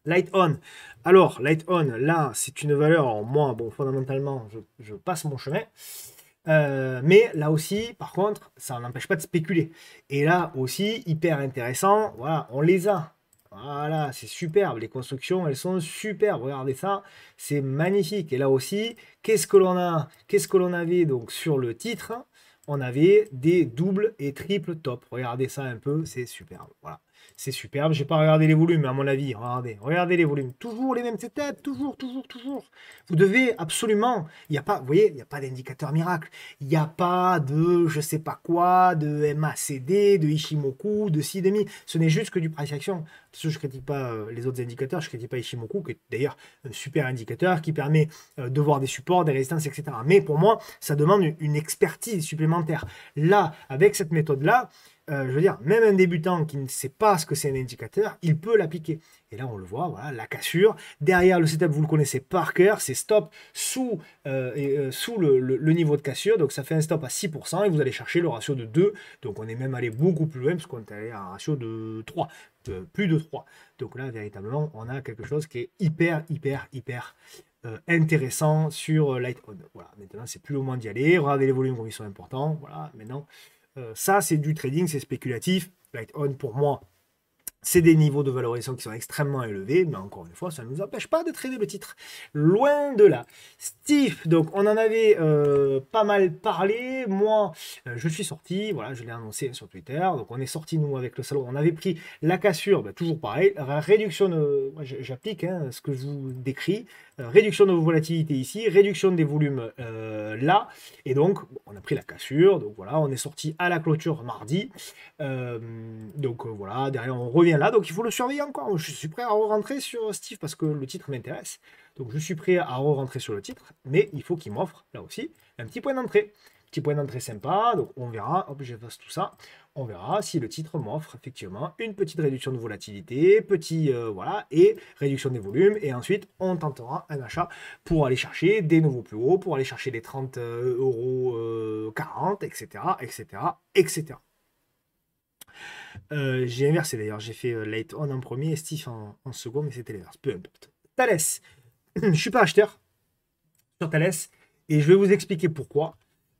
Light on. Alors, Light on, là, c'est une valeur. Alors, moi, bon, fondamentalement, je passe mon chemin. Mais là aussi, par contre, ça n'empêche pas de spéculer. Et là aussi, hyper intéressant, voilà, on les a. Voilà, c'est superbe. Les constructions, elles sont superbes. Regardez ça, c'est magnifique. Et là aussi, qu'est-ce que l'on a? Qu'est-ce que l'on avait donc sur le titre? On avait des doubles et triples tops. Regardez ça un peu, c'est superbe. Voilà. C'est superbe. J'ai pas regardé les volumes, mais à mon avis, regardez les volumes. Toujours les mêmes setups, toujours. Vous devez absolument. Il n'y a pas, vous voyez, il n'y a pas d'indicateur miracle. Il n'y a pas de je sais pas quoi, de MACD, de Ishimoku, de ci, de mi. Ce n'est juste que du price action. Parce que je ne critique pas les autres indicateurs, je ne critique pas Ishimoku, qui est d'ailleurs un super indicateur qui permet de voir des supports, des résistances, etc. Mais pour moi, ça demande une expertise supplémentaire. Là, avec cette méthode-là, je veux dire, même un débutant qui ne sait pas ce que c'est un indicateur, il peut l'appliquer. Et là, on le voit, voilà, la cassure. Derrière, le setup, vous le connaissez par cœur, c'est stop sous le niveau de cassure. Donc, ça fait un stop à 6% et vous allez chercher le ratio de 2. Donc, on est même allé beaucoup plus loin parce qu'on est allé à un ratio de 3, plus de 3. Donc là, véritablement, on a quelque chose qui est hyper intéressant sur Light On. Voilà, maintenant, c'est plus le moment d'y aller. Regardez les volumes comme ils sont importants. Voilà, maintenant... ça, c'est du trading, c'est spéculatif. Light On, pour moi, c'est des niveaux de valorisation qui sont extrêmement élevés, mais encore une fois, ça ne nous empêche pas de trader le titre. Loin de là. Steve, donc on en avait pas mal parlé. Moi, je suis sorti, voilà, je l'ai annoncé sur Twitter. Donc on est sorti, nous, avec le salon. On avait pris la cassure, ben, toujours pareil. Réduction, moi j'applique ce que je vous décris. Réduction de volatilité ici, réduction des volumes là. Et donc, on a pris la cassure. Donc voilà, on est sorti à la clôture mardi. Voilà, derrière on revient là, donc il faut le surveiller encore. Je suis prêt à re-rentrer sur Steve parce que le titre m'intéresse. Donc je suis prêt à re-rentrer sur le titre, mais il faut qu'il m'offre là aussi un petit point d'entrée. Petit point d'entrée sympa, donc on verra, hop, j'efface tout ça. On verra si le titre m'offre effectivement une petite réduction de volatilité, voilà, et réduction des volumes. Et ensuite, on tentera un achat pour aller chercher des nouveaux plus hauts, pour aller chercher les 30 € 40, etc. J'ai inversé d'ailleurs, j'ai fait Light On en premier et Steve en second, mais c'était l'inverse, peu importe. Thales, je suis pas acheteur sur Thales et je vais vous expliquer pourquoi.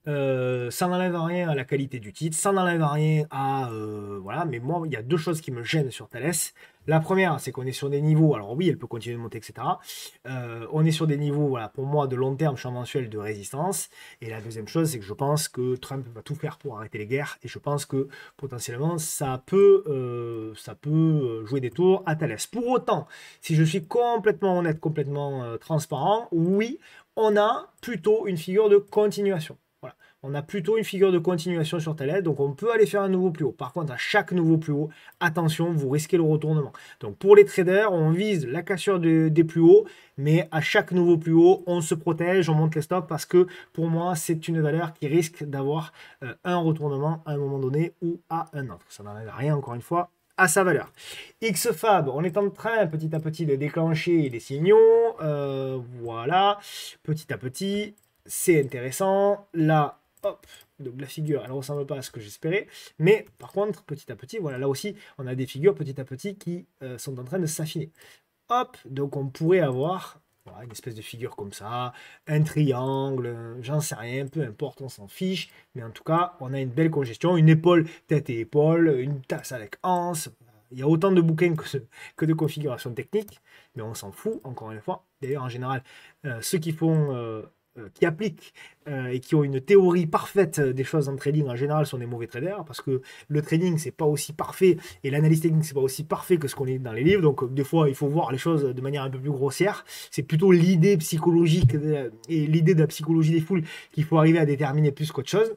Ça n'enlève rien à la qualité du titre, ça n'enlève rien à... voilà, mais moi, il y a deux choses qui me gênent sur Thales. La première, c'est qu'on est sur des niveaux, alors oui, elle peut continuer de monter, etc. On est sur des niveaux, voilà, pour moi, de long terme, champ mensuel de résistance. Et la deuxième chose, c'est que je pense que Trump va tout faire pour arrêter les guerres. Et je pense que, potentiellement, ça peut jouer des tours à Thales. Pour autant, si je suis complètement honnête, complètement transparent, oui, on a plutôt une figure de continuation. Voilà. On a plutôt une figure de continuation sur Thales, donc on peut aller faire un nouveau plus haut. Par contre, à chaque nouveau plus haut, attention, vous risquez le retournement. Donc pour les traders, on vise la cassure des plus hauts, mais à chaque nouveau plus haut, on se protège, on monte les stops parce que pour moi, c'est une valeur qui risque d'avoir un retournement à un moment donné ou à un autre. Ça n'enlève rien, encore une fois, à sa valeur. XFAB, on est en train petit à petit de déclencher les signaux. Voilà, petit à petit, c'est intéressant. Là, hop, donc la figure, elle ne ressemble pas à ce que j'espérais. Mais par contre, petit à petit, voilà, là aussi, on a des figures petit à petit qui sont en train de s'affiner. Hop, donc on pourrait avoir voilà, une espèce de figure comme ça, un triangle, j'en sais rien, peu importe, on s'en fiche. Mais en tout cas, on a une belle congestion, une épaule, tête et épaule, une tasse avec anse. Il y a autant de bouquins que de configurations techniques, mais on s'en fout, encore une fois. D'ailleurs, en général, ceux qui appliquent et qui ont une théorie parfaite des choses en trading, en général, sont des mauvais traders, parce que le trading, c'est pas aussi parfait, et l'analyse technique, c'est pas aussi parfait que ce qu'on lit dans les livres, donc des fois, il faut voir les choses de manière un peu plus grossière. C'est plutôt l'idée psychologique et l'idée de la psychologie des foules qu'il faut arriver à déterminer plus qu'autre chose.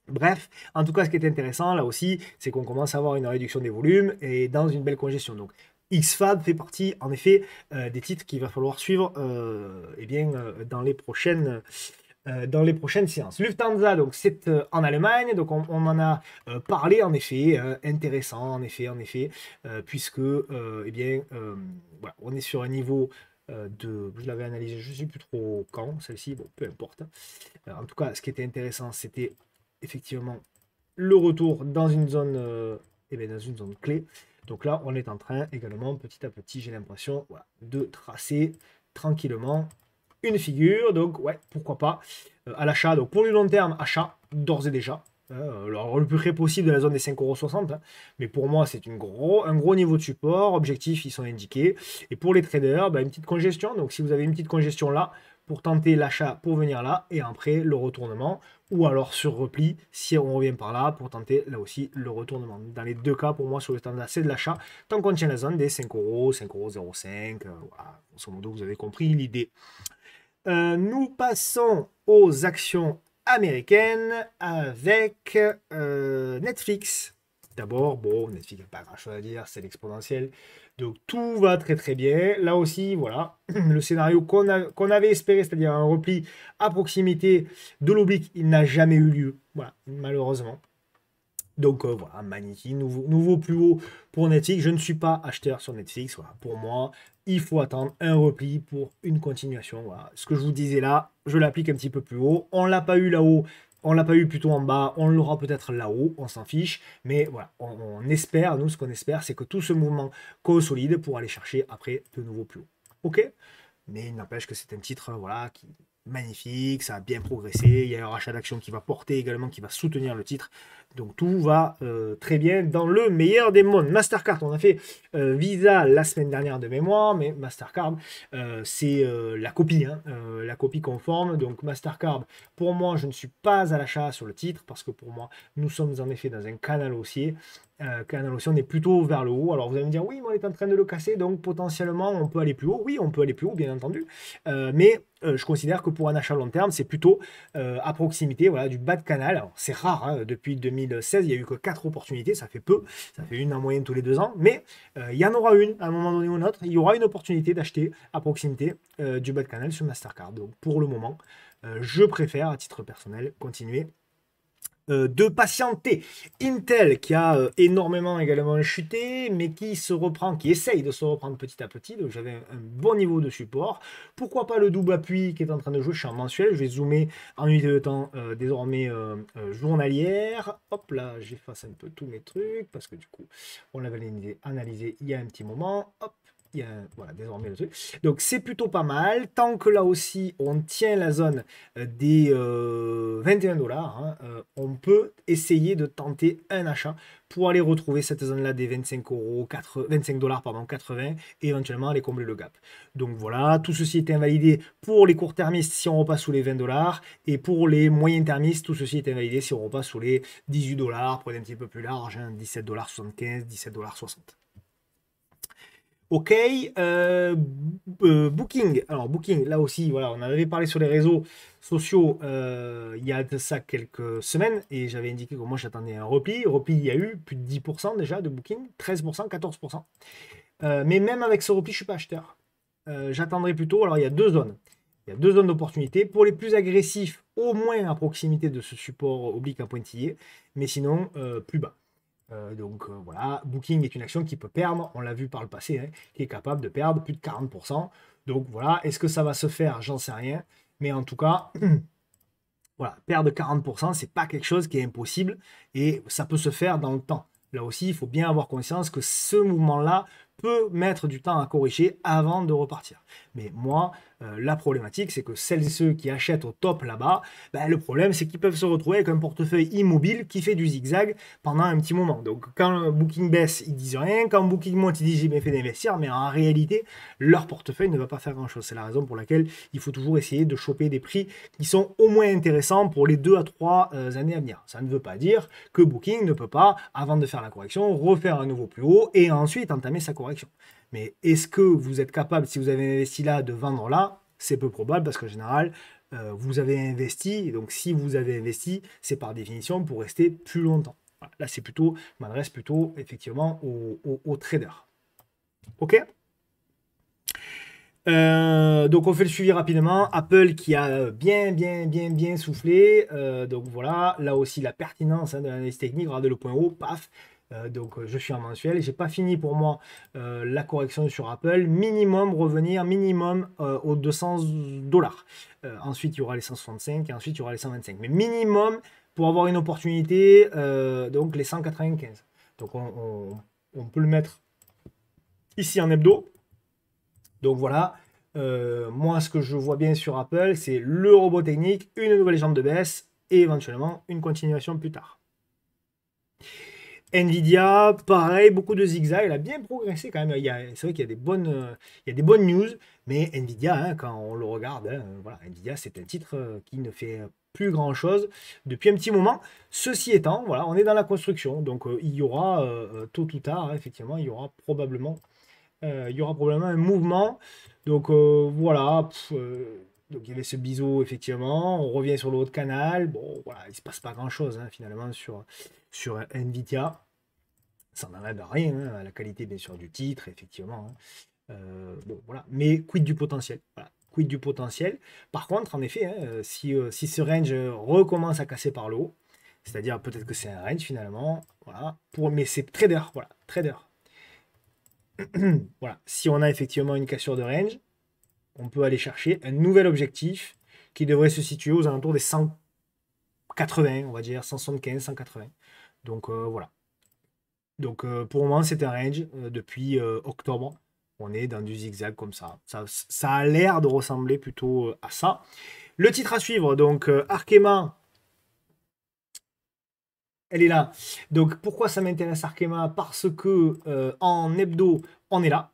Bref, en tout cas, ce qui est intéressant là aussi, c'est qu'on commence à avoir une réduction des volumes et dans une belle congestion. Donc, XFAB fait partie, en effet, des titres qu'il va falloir suivre dans les prochaines séances. Lufthansa, donc c'est en Allemagne, donc on en a parlé, en effet, intéressant, en effet, puisque, voilà, on est sur un niveau je l'avais analysé, je ne sais plus trop quand, celle-ci, bon, peu importe. En tout cas, ce qui était intéressant, c'était effectivement le retour dans une zone, dans une zone clé. Donc là, on est en train également, petit à petit, j'ai l'impression, voilà, de tracer tranquillement une figure, donc ouais, pourquoi pas, à l'achat. Donc pour du long terme, achat, d'ores et déjà. Alors le plus près possible de la zone des 5,60 €, hein, mais pour moi c'est un gros niveau de support, objectifs ils sont indiqués, et pour les traders, bah, une petite congestion, donc si vous avez une petite congestion là, pour tenter l'achat pour venir là, et après le retournement, ou alors sur repli, si on revient par là, pour tenter là aussi le retournement. Dans les deux cas, pour moi sur le standard c'est de l'achat, tant qu'on tient la zone des 5 €, 5,05 €, voilà, grosso modo vous avez compris l'idée. Nous passons aux actions américaines avec Netflix. D'abord, bon, Netflix, il n'y a pas grand-chose à dire, c'est l'exponentiel. Donc tout va très très bien. Là aussi, voilà, le scénario qu'on avait espéré, c'est-à-dire un repli à proximité de l'oblique, il n'a jamais eu lieu. Voilà, malheureusement. Donc voilà, magnifique, nouveau plus haut pour Netflix. Je ne suis pas acheteur sur Netflix. Voilà. Pour moi, il faut attendre un repli pour une continuation. Voilà. Ce que je vous disais là, je l'applique un petit peu plus haut. On ne l'a pas eu là-haut, on ne l'a pas eu plutôt en bas, on l'aura peut-être là-haut, on s'en fiche. Mais voilà, on espère, nous ce qu'on espère, c'est que tout ce mouvement consolide pour aller chercher après de nouveaux plus hauts. Ok? Mais il n'empêche que c'est un titre voilà, qui magnifique, ça a bien progressé. Il y a un rachat d'action qui va porter également, qui va soutenir le titre. Donc tout va très bien dans le meilleur des mondes. Mastercard, on a fait Visa la semaine dernière de mémoire, mais Mastercard, c'est la copie conforme. Donc Mastercard, pour moi, je ne suis pas à l'achat sur le titre, parce que pour moi, nous sommes en effet dans un canal haussier. Canal haussier, on est plutôt vers le haut. Alors vous allez me dire, oui, mais on est en train de le casser, donc potentiellement on peut aller plus haut. Oui, on peut aller plus haut, bien entendu. Mais je considère que pour un achat long terme, c'est plutôt à proximité voilà, du bas de canal. C'est rare, hein, depuis 2016, il n'y a eu que 4 opportunités, ça fait peu, ça fait une en moyenne tous les 2 ans, mais il y en aura une à un moment donné ou un autre, il y aura une opportunité d'acheter à proximité du bas de canal sur Mastercard. Donc pour le moment, je préfère à titre personnel continuer de patienter. Intel qui a énormément également chuté, mais qui se reprend, qui essaye de se reprendre petit à petit. Donc j'avais un bon niveau de support. Pourquoi pas le double appui qui est en train de jouer. Je suis en mensuel. Je vais zoomer en unité de temps désormais journalière. Hop là, j'efface un peu tous mes trucs parce que du coup, on l'avait analysé il y a un petit moment. Hop. Il y a, voilà, désormais le truc. Donc c'est plutôt pas mal. Tant que là aussi on tient la zone des 21 $, hein, on peut essayer de tenter un achat pour aller retrouver cette zone-là des 25 €, 25 $, pardon, 80, et éventuellement aller combler le gap. Donc voilà, tout ceci est invalidé pour les court-termistes si on repasse sous les 20 $, et pour les moyens-termistes, tout ceci est invalidé si on repasse sous les 18 $, pour être un petit peu plus large, hein, 17,75 $, 17,60 $. Ok, Booking. Alors Booking, là aussi, voilà, on en avait parlé sur les réseaux sociaux il y a de ça quelques semaines et j'avais indiqué que moi j'attendais un repli. Repli, il y a eu plus de 10% déjà de Booking, 13%, 14%. Mais même avec ce repli, je ne suis pas acheteur. J'attendrai plutôt. Alors il y a deux zones. Il y a deux zones d'opportunité. Pour les plus agressifs, au moins à proximité de ce support oblique à pointillé, mais sinon plus bas. Donc voilà, Booking est une action qui peut perdre, on l'a vu par le passé, hein, qui est capable de perdre plus de 40%. Donc voilà, est-ce que ça va se faire? J'en sais rien. Mais en tout cas, voilà, perdre 40%, c'est pas quelque chose qui est impossible et ça peut se faire dans le temps. Là aussi, il faut bien avoir conscience que ce mouvement-là peut mettre du temps à corriger avant de repartir. Mais moi, la problématique, c'est que celles et ceux qui achètent au top là-bas, ben, le problème, c'est qu'ils peuvent se retrouver avec un portefeuille immobile qui fait du zigzag pendant un petit moment. Donc, quand Booking baisse, ils disent rien. Quand Booking monte, ils disent j'ai bien fait d'investir. Mais en réalité, leur portefeuille ne va pas faire grand-chose. C'est la raison pour laquelle il faut toujours essayer de choper des prix qui sont au moins intéressants pour les 2 à 3 années à venir. Ça ne veut pas dire que Booking ne peut pas, avant de faire la correction, refaire un nouveau plus haut et ensuite entamer sa correction. Mais est-ce que vous êtes capable, si vous avez investi là, de vendre là? C'est peu probable parce qu'en général, vous avez investi. Et donc, si vous avez investi, c'est par définition pour rester plus longtemps. Voilà, là, c'est plutôt, je m'adresse plutôt effectivement aux traders. OK? Donc on fait le suivi rapidement. Apple qui a bien soufflé. Donc voilà, là aussi la pertinence hein, de l'analyse technique. Regardez le point haut, paf. Donc je suis en mensuel et j'ai pas fini pour moi la correction sur Apple. Minimum revenir minimum aux 200 $. Ensuite il y aura les 165 et ensuite il y aura les 125. Mais minimum pour avoir une opportunité, donc les 195. Donc on peut le mettre ici en hebdo. Donc voilà, Moi, ce que je vois bien sur Apple, c'est le robot technique, une nouvelle jambe de baisse et éventuellement une continuation plus tard. Nvidia, pareil, beaucoup de zigzags, elle a bien progressé quand même. C'est vrai qu'il y a des bonnes news, mais Nvidia, hein, quand on le regarde, hein, voilà, Nvidia, c'est un titre qui ne fait plus grand-chose depuis un petit moment. Ceci étant, voilà, on est dans la construction, donc il y aura tôt ou tard, hein, effectivement, il y aura probablement un mouvement. Donc voilà. Donc il y avait ce biseau, effectivement. On revient sur le haut de canal. Bon, voilà, il se passe pas grand-chose hein, finalement sur Nvidia. Ça n'enlève rien hein, à la qualité, bien sûr, du titre, effectivement. Hein. Bon, voilà. Mais quid du potentiel? Voilà. Quid du potentiel? Par contre, en effet, hein, si ce range recommence à casser par le haut, c'est-à-dire peut-être que c'est un range finalement, voilà. Mais c'est trader, voilà, trader. Voilà. Si on a effectivement une cassure de range, on peut aller chercher un nouvel objectif qui devrait se situer aux alentours des 180, on va dire 175, 180. Donc voilà. Donc pour le moment, c'est un range depuis octobre. On est dans du zigzag comme ça. Ça a l'air de ressembler plutôt à ça. Le titre à suivre, donc Arkema, elle est là. Donc pourquoi ça m'intéresse Arkema? Parce que en hebdo, on est là.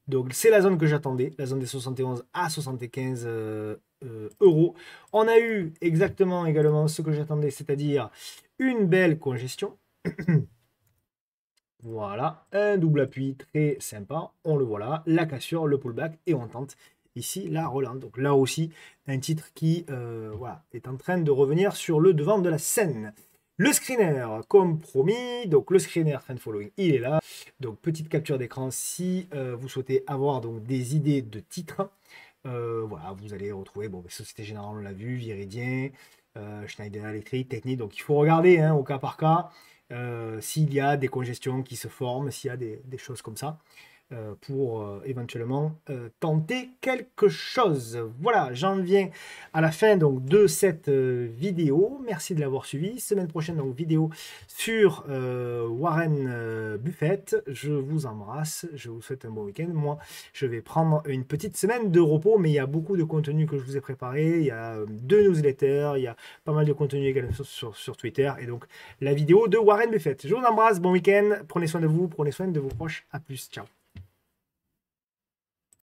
Donc c'est la zone que j'attendais, la zone des 71 à 75 euros. On a eu exactement également ce que j'attendais, c'est-à-dire une belle congestion. Voilà, un double appui très sympa, on le voit là, la cassure, le pullback et on tente ici la relance. Donc là aussi, un titre qui voilà, est en train de revenir sur le devant de la scène. Le screener, comme promis, donc le screener trend following, il est là. Donc petite capture d'écran si vous souhaitez avoir donc des idées de titres. Voilà, vous allez retrouver, bon, Société Générale, on l'a vu, Viridien, Schneider Electric, Technique. Donc il faut regarder hein, au cas par cas s'il y a des congestions qui se forment, s'il y a des choses comme ça. Pour éventuellement tenter quelque chose. Voilà, j'en viens à la fin donc, de cette vidéo. Merci de l'avoir suivi. Semaine prochaine, donc vidéo sur Warren Buffett. Je vous embrasse, je vous souhaite un bon week-end. Moi, je vais prendre une petite semaine de repos, mais il y a beaucoup de contenu que je vous ai préparé. Il y a 2 newsletters, il y a pas mal de contenu également sur Twitter, et donc la vidéo de Warren Buffett. Je vous embrasse, bon week-end, prenez soin de vous, prenez soin de vos proches. À plus, ciao.